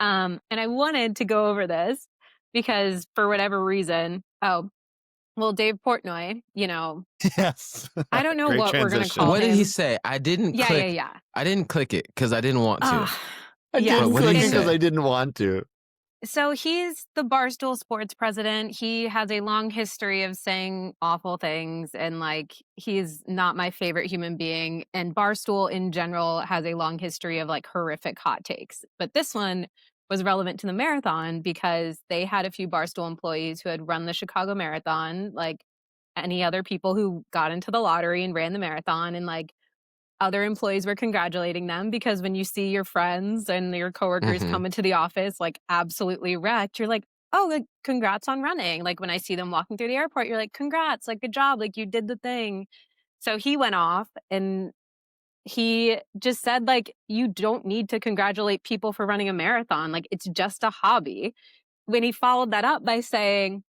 And I wanted to go over this because for whatever reason, Dave Portnoy, yes, I don't know what we're gonna call him. What did he say? I didn't click. Yeah. I didn't click it because I didn't want to. I didn't click it because I didn't want to. So he's the Barstool Sports president. He has a long history of saying awful things, and like he's not my favorite human being. And Barstool in general has a long history of like horrific hot takes. But this one was relevant to the marathon because they had a few Barstool employees who had run the Chicago Marathon, like any other people who got into the lottery and ran the marathon, and like other employees were congratulating them because when you see your friends and your coworkers come into the office like absolutely wrecked, you're like, oh, like, congrats on running. Like when I see them walking through the airport, you're like, congrats, like good job, like you did the thing. So he went off and he just said, like, you don't need to congratulate people for running a marathon. Like, it's just a hobby. When he followed that up by saying,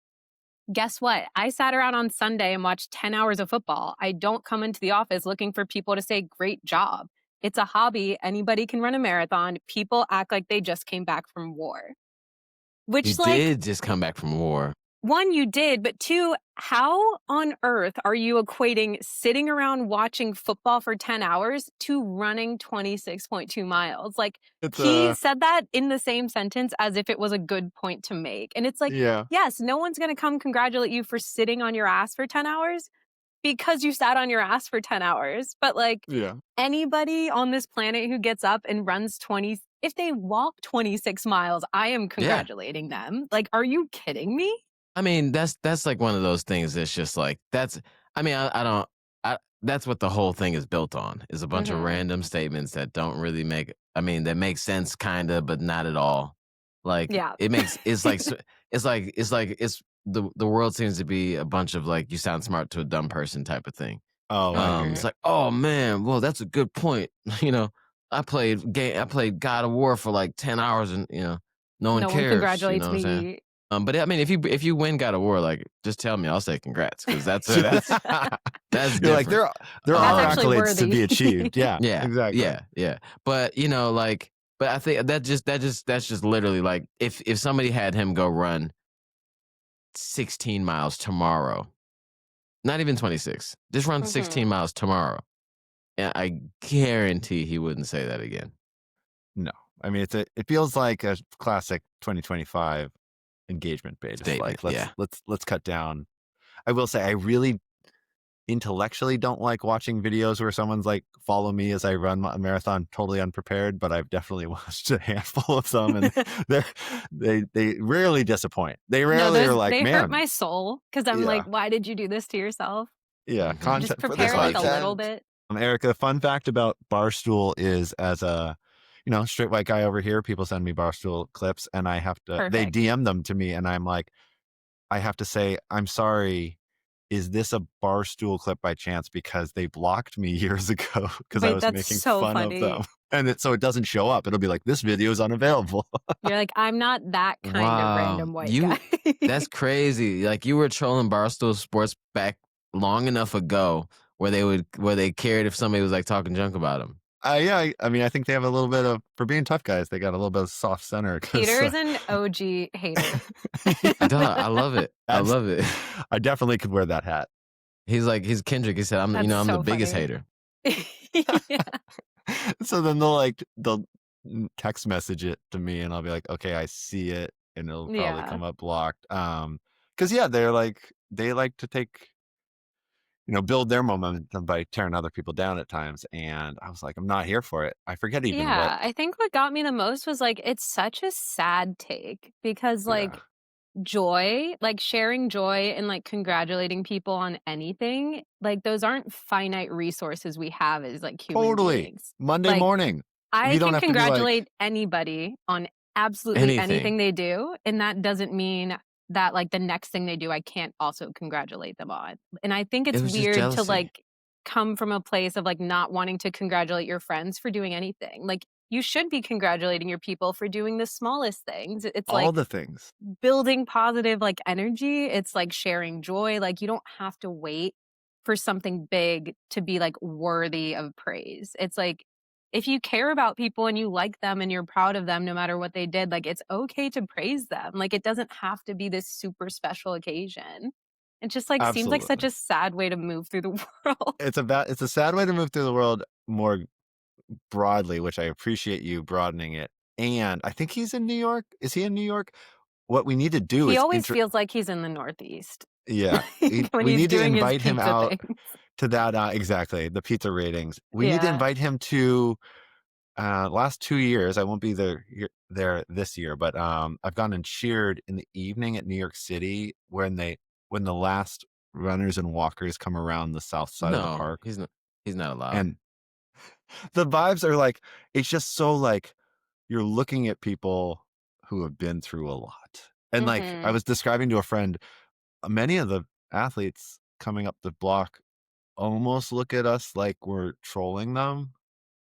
guess what? I sat around on Sunday and watched 10 hours of football. I don't come into the office looking for people to say, great job. It's a hobby. Anybody can run a marathon. People act like they just came back from war. He Which, like, did just come back from war. one, you did, but two, how on earth are you equating sitting around watching football for 10 hours to running 26.2 miles? Like, he said that in the same sentence as if it was a good point to make. And it's like, yes, no one's going to come congratulate you for sitting on your ass for 10 hours because you sat on your ass for 10 hours. But like, anybody on this planet who gets up and runs 20, if they walk 26 miles, I am congratulating them. Like, are you kidding me? I mean, that's like one of those things that's just like, that's what the whole thing is built on, is a bunch of random statements that don't really make, that make sense kind of, but not at all. Like, it's the world seems to be a bunch of like, you sound smart to a dumb person type of thing. It's like, oh man, well, that's a good point. I played God of War for like 10 hours and no one cares. Congratulates you know what I'm saying? me. But if you win God of War, like, just tell me, I'll say congrats, because that's different. You're like, there are accolades to be achieved. Yeah, exactly. Yeah. But but I think that's just literally like, if somebody had him go run 16 miles tomorrow, not even 26, just run 16 miles tomorrow, and I guarantee he wouldn't say that again. No, I mean, it feels like a classic 2025 engagement bait. It's like, let's cut down. I will say, I really intellectually don't like watching videos where someone's like, follow me as I run a marathon totally unprepared, but I've definitely watched a handful of them, and they rarely disappoint. They rarely are like, they man, hurt my soul, because I'm like, why did you do this to yourself? Yeah, just prepare like a little bit. Erika, fun fact about Barstool is, as a straight white guy over here, people send me Barstool clips, and I have to, they DM them to me, and I'm like, I have to say, I'm sorry, is this a Barstool clip by chance? Because they blocked me years ago because I was making fun of them. And so it doesn't show up. It'll be like, this video is unavailable. You're like, I'm not that kind of random white guy. That's crazy. Like, you were trolling Barstool Sports back long enough ago where they cared if somebody was like talking junk about them. I mean, I think they have a little bit of, for being tough guys, they got a little bit of soft center. Peter is an OG hater. I love it. I love it. I definitely could wear that hat. He's Kendrick. He said, I'm the biggest hater. So then they'll text message it to me, and I'll be like, okay, I see it, and it'll probably come up blocked. Because they like to take, build their momentum by tearing other people down at times. And I was like, I'm not here for it. I forget even what. I think what got me the most was like, it's such a sad take, because like joy, like sharing joy and like congratulating people on anything, like those aren't finite resources we have as like human beings. Monday morning. I can congratulate anybody on absolutely anything they do. And that doesn't mean that like the next thing they do, I can't also congratulate them on. And I think it's weird to like come from a place of like not wanting to congratulate your friends for doing anything. Like, you should be congratulating your people for doing the smallest things. It's like all the things, building positive like energy. It's like sharing joy. Like, you don't have to wait for something big to be like worthy of praise. It's like, if you care about people and you like them and you're proud of them no matter what they did, like, it's okay to praise them. Like, it doesn't have to be this super special occasion. It just like seems like such a sad way to move through the world. It's a sad way to move through the world more broadly, which I appreciate you broadening it. And I think he's in New York. Is he in New York? What we need to do is... He always feels like he's in the Northeast. Yeah. We need to invite him out to that. Exactly. The pizza ratings. We need to invite him to last 2 years. I won't be there this year, but I've gone and cheered in the evening at New York City when the last runners and walkers come around the south side of the park. He's not allowed. And the vibes are like, it's just so like, you're looking at people who have been through a lot. And like, I was describing to a friend, many of the athletes coming up the block almost look at us like we're trolling them.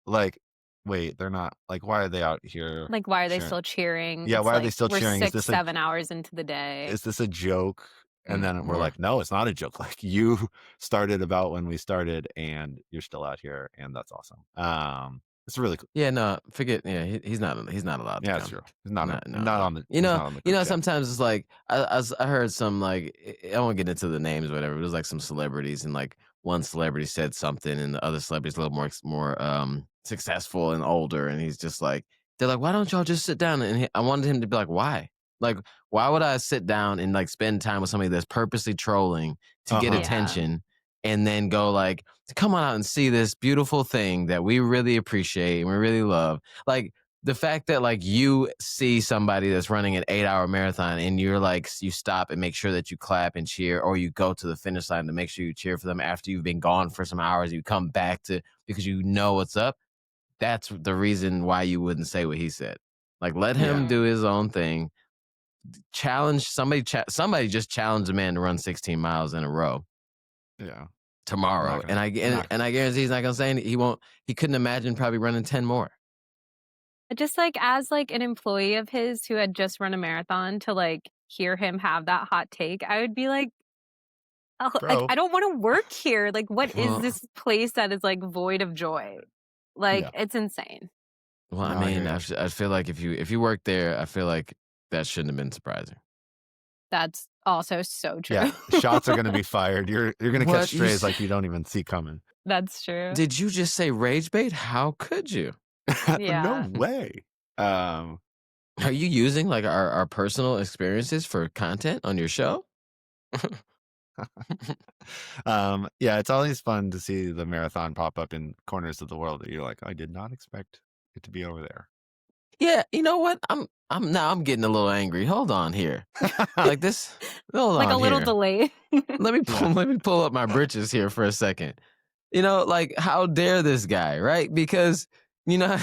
like, wait, they're not like, why are they out here? Like, why are they cheering? still cheering? Yeah, It's why are they like still we're cheering? 6, 7 hours into the day. Is this a joke? And then we're More. like, no, it's not a joke. Like, you started about when we started, and you're still out here, and that's awesome. It's really cool. Yeah, no, forget. Yeah, he's not allowed to Yeah, come. it's true. He's not No, not on the You he's know, not on the group chat. sometimes it's like I heard some like I won't get into the names or whatever. It was like some celebrities, and like one celebrity said something, and the other celebrity's a little more successful and older, and he's just like, they're like, why don't y'all just sit down? And I wanted him to be like, why? Like, why would I sit down and like spend time with somebody that's purposely trolling to get Uh-huh. attention, and then go like, come on out and see this beautiful thing that we really appreciate and we really love. Like, the fact that like you see somebody that's running an 8-hour marathon and you're like, you stop and make sure that you clap and cheer, or you go to the finish line to make sure you cheer for them after you've been gone for some hours, you come back to, because you know what's up. That's the reason why you wouldn't say what he said. Like, let him do his own thing. Challenge somebody. Somebody just challenged a man to run 16 miles in a row. Yeah. Tomorrow, and I guarantee he's not gonna say anything. He couldn't imagine probably running 10 more. Just like as like an employee of his who had just run a marathon, to like hear him have that hot take, I would be like, oh, like, I don't want to work here. Like, what is this place that is like void of joy? Like, it's insane. Well, I mean, I feel like if you work there, I feel like that shouldn't have been surprising. That's also so true. Yeah, shots are going to be fired. You're going to catch strays like you don't even see coming. That's true. Did you just say rage bait? How could you? Yeah. No way. Are you using like our personal experiences for content on your show? Yeah, it's always fun to see the marathon pop up in corners of the world that you're like, I did not expect it to be over there. Yeah, you know what? I'm getting a little angry. Hold on here. Like this. Hold like on a little here. delay. Let me pull up my britches here for a second. You know, like, how dare this guy, right? Because, you know,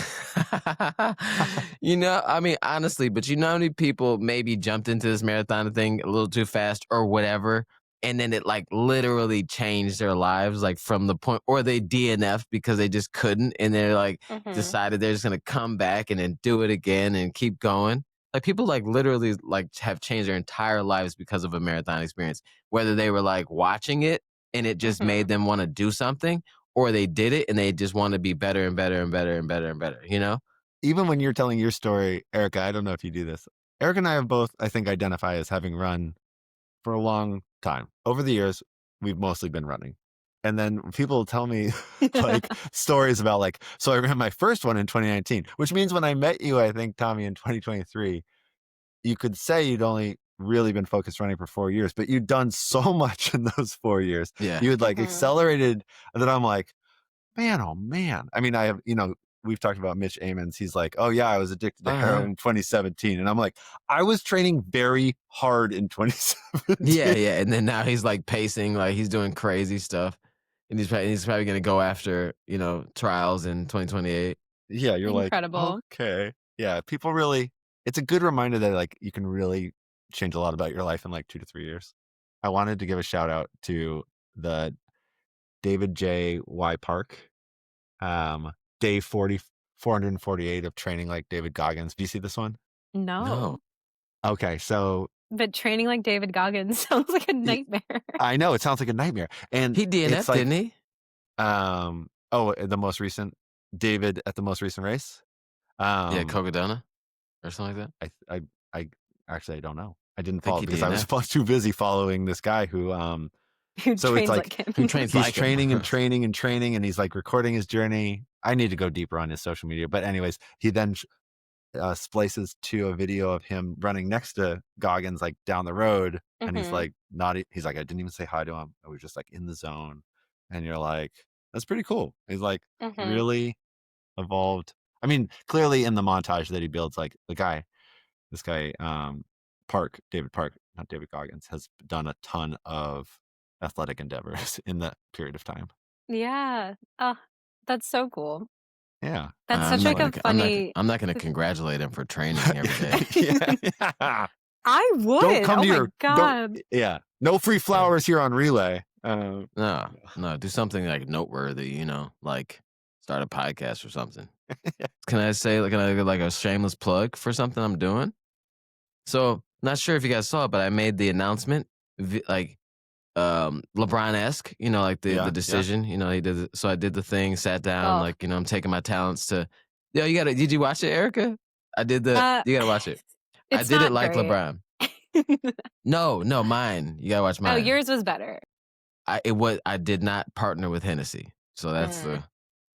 I mean, honestly, but you know how many people maybe jumped into this marathon thing a little too fast or whatever, and then it like literally changed their lives, like from the point, or they DNF'd because they just couldn't, and they're like decided they're just gonna come back and then do it again and keep going. Like, people like literally like have changed their entire lives because of a marathon experience, whether they were like watching it and it just made them want to do something, or they did it and they just want to be better and better and better and better and better, you know? Even when you're telling your story, Erika, I don't know if you do this. Erika and I have both, I think, identify as having run for a long time. Over the years, we've mostly been running. And then people tell me like stories about like, so I ran my first one in 2019, which means when I met you, I think, Tommie, in 2023, you could say you'd only really been focused running for 4 years, but you'd done so much in those 4 years. Yeah. You had like accelerated that I'm like, man, oh man. I mean, I have, we've talked about Mitch Amons. He's like, oh yeah, I was addicted to heroin in 2017. And I'm like, I was training very hard in 2017. Yeah. And then now he's like pacing, like he's doing crazy stuff. And he's probably going to go after, trials in 2028. Yeah, you're incredible. Like, okay. Yeah, people really, it's a good reminder that like you can really change a lot about your life in like 2 to 3 years. I wanted to give a shout out to the David J. Y. Park, day 448 of training like David Goggins. Do you see this one? No. Okay, so. But training like David Goggins sounds like a nightmare. I know, it sounds like a nightmare. And he DNF'd, like, didn't he? The most recent, David at the most recent race. Yeah, Cogadona or something like that. I actually, I don't know. I didn't follow because I was too busy following this guy who so it's like him. Who trains he's like training him. and training and training, and he's like recording his journey. I need to go deeper on his social media, but anyways, he then splices to a video of him running next to Goggins, like down the road, and he's like he's like, I didn't even say hi to him. I was just like in the zone, and you're like, that's pretty cool. He's like really evolved. I mean, clearly in the montage that he builds, like this guy, David Park, not David Goggins, has done a ton of athletic endeavors in that period of time. Yeah. Oh, that's so cool. Yeah. That's such like a funny. I'm not going to congratulate him for training every day. Yeah. I would. Don't come to your God. Yeah. No free flowers here on Relay. No. Do something like noteworthy, like start a podcast or something. Can I say like a shameless plug for something I'm doing? So, not sure if you guys saw it, but I made the announcement, like LeBron-esque, like the Yeah, decision, he did it. So I did the thing, sat down, Oh. like, I'm taking my talents to, did you watch it, Erica? You gotta watch it. I It's did it not like great. LeBron. No, mine. You gotta watch Oh, mine. yours was better. I did not partner with Hennessy. So that's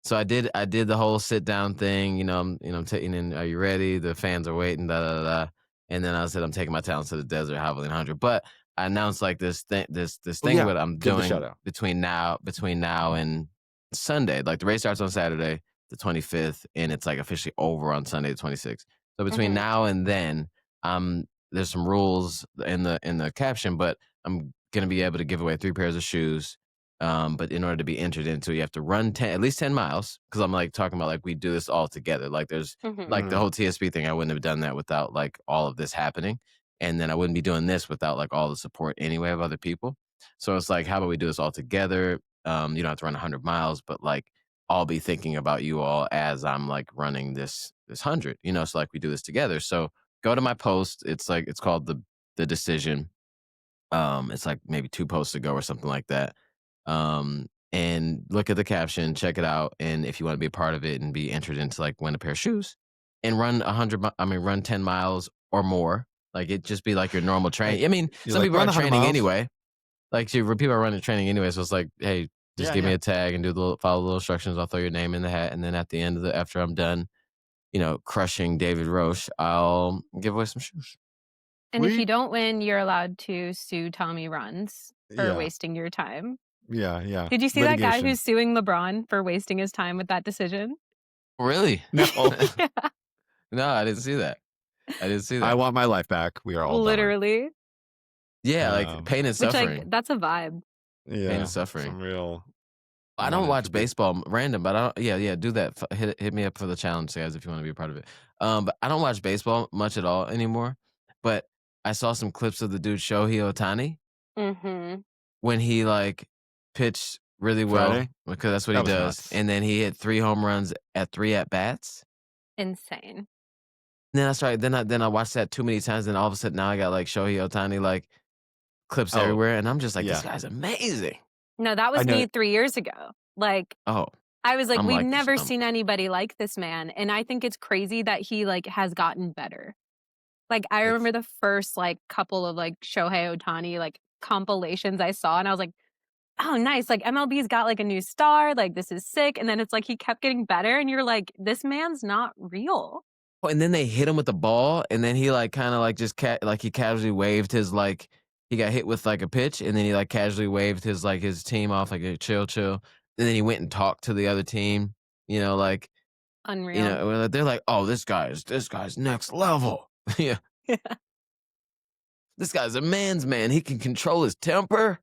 so I did the whole sit down thing, I'm taking in, are you ready? The fans are waiting, da da da. Da. And then I said, I'm taking my talents to the desert, Javelina 100. But I announced like this thing what I'm give the doing shout out. between now and Sunday. Like the race starts on Saturday, the 25th, and it's like officially over on Sunday, the 26th. So between now and then, there's some rules in the caption, but I'm gonna be able to give away 3 pairs of shoes. But in order to be entered into, you have to run at least 10 miles. Because I'm like talking about like we do this all together. Like there's like the whole TSP thing. I wouldn't have done that without like all of this happening, and then I wouldn't be doing this without like all the support anyway of other people. So it's like, how about we do this all together? You don't have to run 100 miles, but like I'll be thinking about you all as I'm like running this 100. So like we do this together. So go to my post. It's called the decision. It's like maybe 2 posts ago or something like that. And look at the caption, check it out, and if you want to be a part of it and be entered into like win a pair of shoes and run run 10 miles or more. Like it just be like your normal training. I mean, some people are training anyway. Like people are running training anyway, so it's like, hey, just give me a tag and follow the little instructions. I'll throw your name in the hat, and then at the end after I'm done, crushing David Roche, I'll give away some shoes. And if you don't win, you're allowed to sue Tommie Runz for Yeah. wasting your time. Yeah. Did you see that guy who's suing LeBron for wasting his time with that decision? Really? No. Yeah. No, I didn't see that. I want my life back. We are all literally. Yeah, like pain and suffering. Which, like, that's a vibe. Yeah, pain and suffering. Some real. I don't watch baseball random, but I don't. Yeah, do that. Hit me up for the challenge, guys, if you want to be a part of it. But I don't watch baseball much at all anymore. But I saw some clips of the dude Shohei Ohtani when he like pitched really well Friday? because that's what he does, nuts. and then he hit 3 home runs at 3 at bats. Insane. And then I watched that too many times, and all of a sudden now I got like Shohei Ohtani like clips everywhere, and I'm just like, this guy's amazing. No, that was me 3 years ago. Like, I was like, we've never seen anybody like this man, and I think it's crazy that he like has gotten better. Like, I remember the first like couple of like Shohei Ohtani like compilations I saw, and I was like, oh, nice. Like MLB's got like a new star. Like this is sick. And then it's like he kept getting better, and you're like, this man's not real. Oh, and then they hit him with the ball, and then he like kind of like just he casually waved his like he got hit with like a pitch, and then he like casually waved his team off like a chill. And then he went and talked to the other team. Like unreal. They're like, oh, this guy's next level. Yeah. This guy's a man's man. He can control his temper.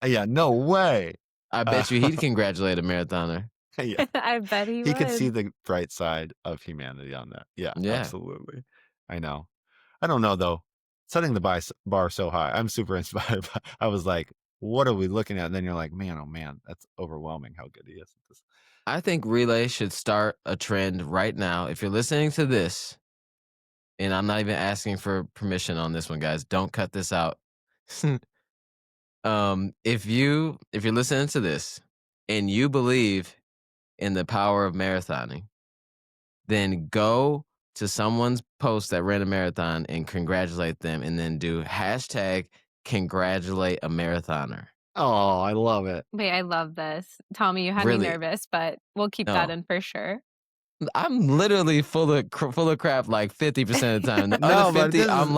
Yeah, no way. I bet you he'd congratulate a marathoner. Yeah. I bet he would. He could see the bright side of humanity on that. Yeah, absolutely. I know. I don't know, though. Setting the bar so high, I'm super inspired. I was like, what are we looking at? And then you're like, man, oh man, that's overwhelming how good he is at this. I think Relay should start a trend right now. If you're listening to this, and I'm not even asking for permission on this one, guys, don't cut this out. If you're listening to this and you believe in the power of marathoning, then go to someone's post that ran a marathon and congratulate them, and then do #congratulate a marathoner. Oh, I love it. Wait, I love this. Tommie, you had me nervous, but we'll keep that in for sure. I'm literally full of crap like 50% of the time. The other 50, I'm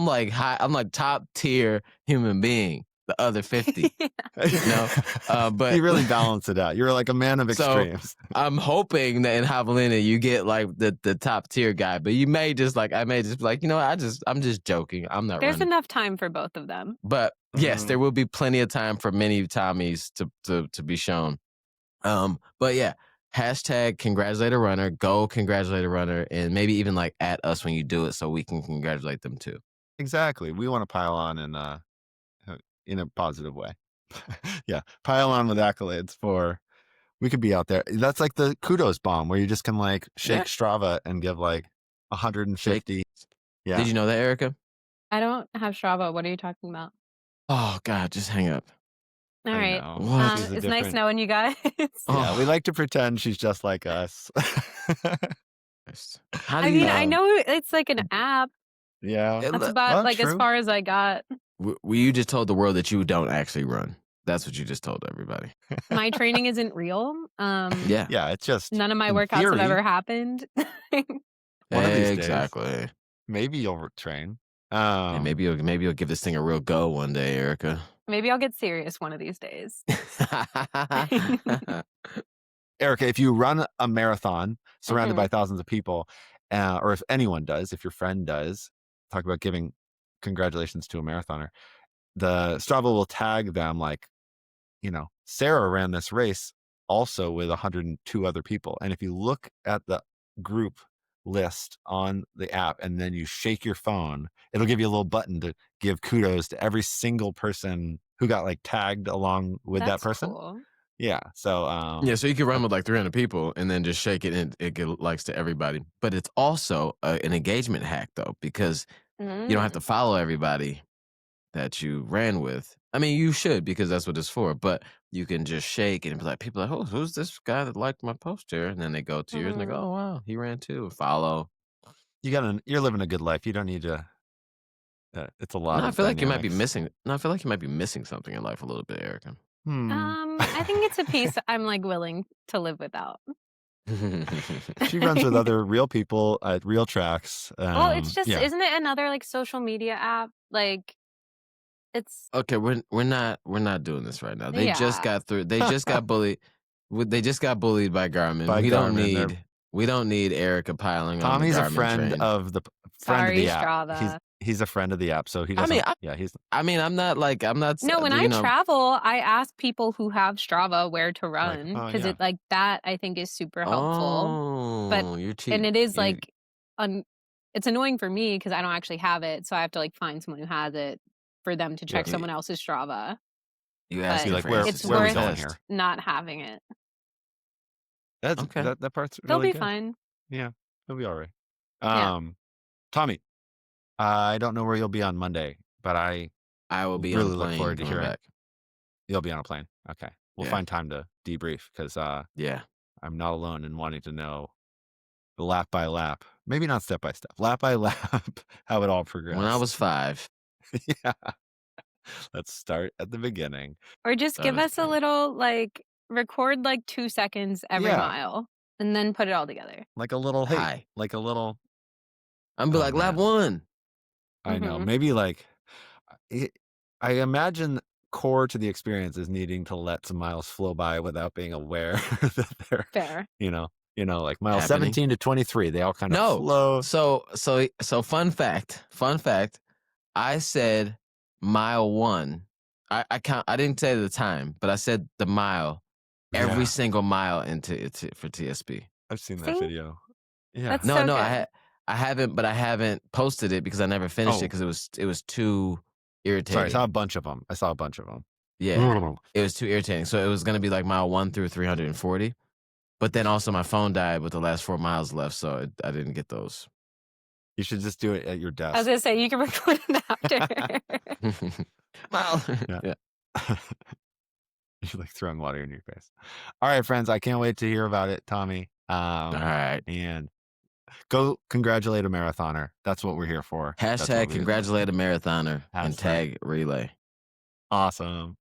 like top tier human being. The other 50, but you really balance it out. You're like a man of extremes. So I'm hoping that in Javelina you get like the top tier guy, but you may just like, I may just be like, I'm just joking. I'm not. There's enough time for both of them. But yes, there will be plenty of time for many Tommies to be shown. But yeah, #congratulate a runner, go congratulate a runner, and maybe even like at us when you do it so we can congratulate them too. Exactly. We want to pile on in a positive way. Yeah. Pile on with accolades for We could be out there. That's like the kudos bomb where you just can like shake Strava and give like 150. Yeah. Did you know that, Erika? I don't have Strava. What are you talking about? Oh God, just hang up. All right. What? It's nice knowing you guys. Yeah, we like to pretend she's just like us. I mean, I know it's like an app. Yeah. That's about like as far as I got. You just told the world that you don't actually run. That's what you just told everybody. My training isn't real. Yeah, it's just none of my workouts have ever happened. One of these days. Exactly. Maybe you'll train. And maybe you'll give this thing a real go one day, Erika. Maybe I'll get serious one of these days. Erika, if you run a marathon surrounded by thousands of people, or if anyone does, if your friend does, talk about giving congratulations to a marathoner, the Strava will tag them like, Sarah ran this race also with 102 other people. And if you look at the group list on the app and then you shake your phone, it'll give you a little button to give kudos to every single person who got like tagged along with that person. Cool. Yeah. So so you can run with like 300 people and then just shake it and it gives likes to everybody. But it's also an engagement hack though, because you don't have to follow everybody that you ran with. I mean, you should, because that's what it's for, but you can just shake and be like, people are like, oh, who's this guy that liked my post here? And then they go to yours and they go, oh wow, he ran too. Follow. You're living a good life. You don't need to. It's a lot. I feel like you might be missing. No, I feel like you might be missing something in life a little bit, Erika. I think it's a piece I'm like willing to live without. She runs with other real people at real tracks. Well, it's just isn't it another like social media app? Like it's okay. We're not doing this right now. They just got through. They just got bullied. They just got bullied by Garmin. We don't need Erika piling on the Garmin Tommie's a friend train. of the app. Strava. He's a friend of the app, so he doesn't. I'm not. No, when I travel, I ask people who have Strava where to run because it like that I think is super helpful. But you're cheating. And it is like, it's annoying for me because I don't actually have it, so I have to like find someone who has it for them to check someone else's Strava. You ask like it's where worth we going here? Not having it. That's okay. That part's They'll really be good. fine. Yeah, they'll be all right. Tommie, I don't know where you'll be on Monday, but I will be really on a plane look forward to hearing. back. You'll be on a plane. Okay, we'll find time to debrief because I'm not alone in wanting to know the lap by lap, maybe not step by step, lap by lap, how it all progressed. When I was 5. Yeah. Let's start at the beginning. Or just give us a little like record like 2 seconds every mile and then put it all together. Like a little like a little. I'm be like lap 1. I know. Maybe like I imagine core to the experience is needing to let some miles flow by without being aware that they're fair. Like miles 17 to 23, they all kind of flow. So fun fact. I said mile 1. I didn't say the time, but I said the mile. Every single mile for TSP. I've seen that video. Yeah. That's so good. I haven't posted it because I never finished it because it was too irritating. Sorry, I saw a bunch of them. Yeah, it was too irritating. So it was gonna be like mile 1 through 340, but then also my phone died with the last 4 miles left, so I didn't get those. You should just do it at your desk. I was gonna say you can record it after. Yeah. You're like throwing water in your face. All right, friends, I can't wait to hear about it, Tommie. All right, and go congratulate a marathoner. That's what we're here for. # congratulate a marathoner and tag relay. Awesome.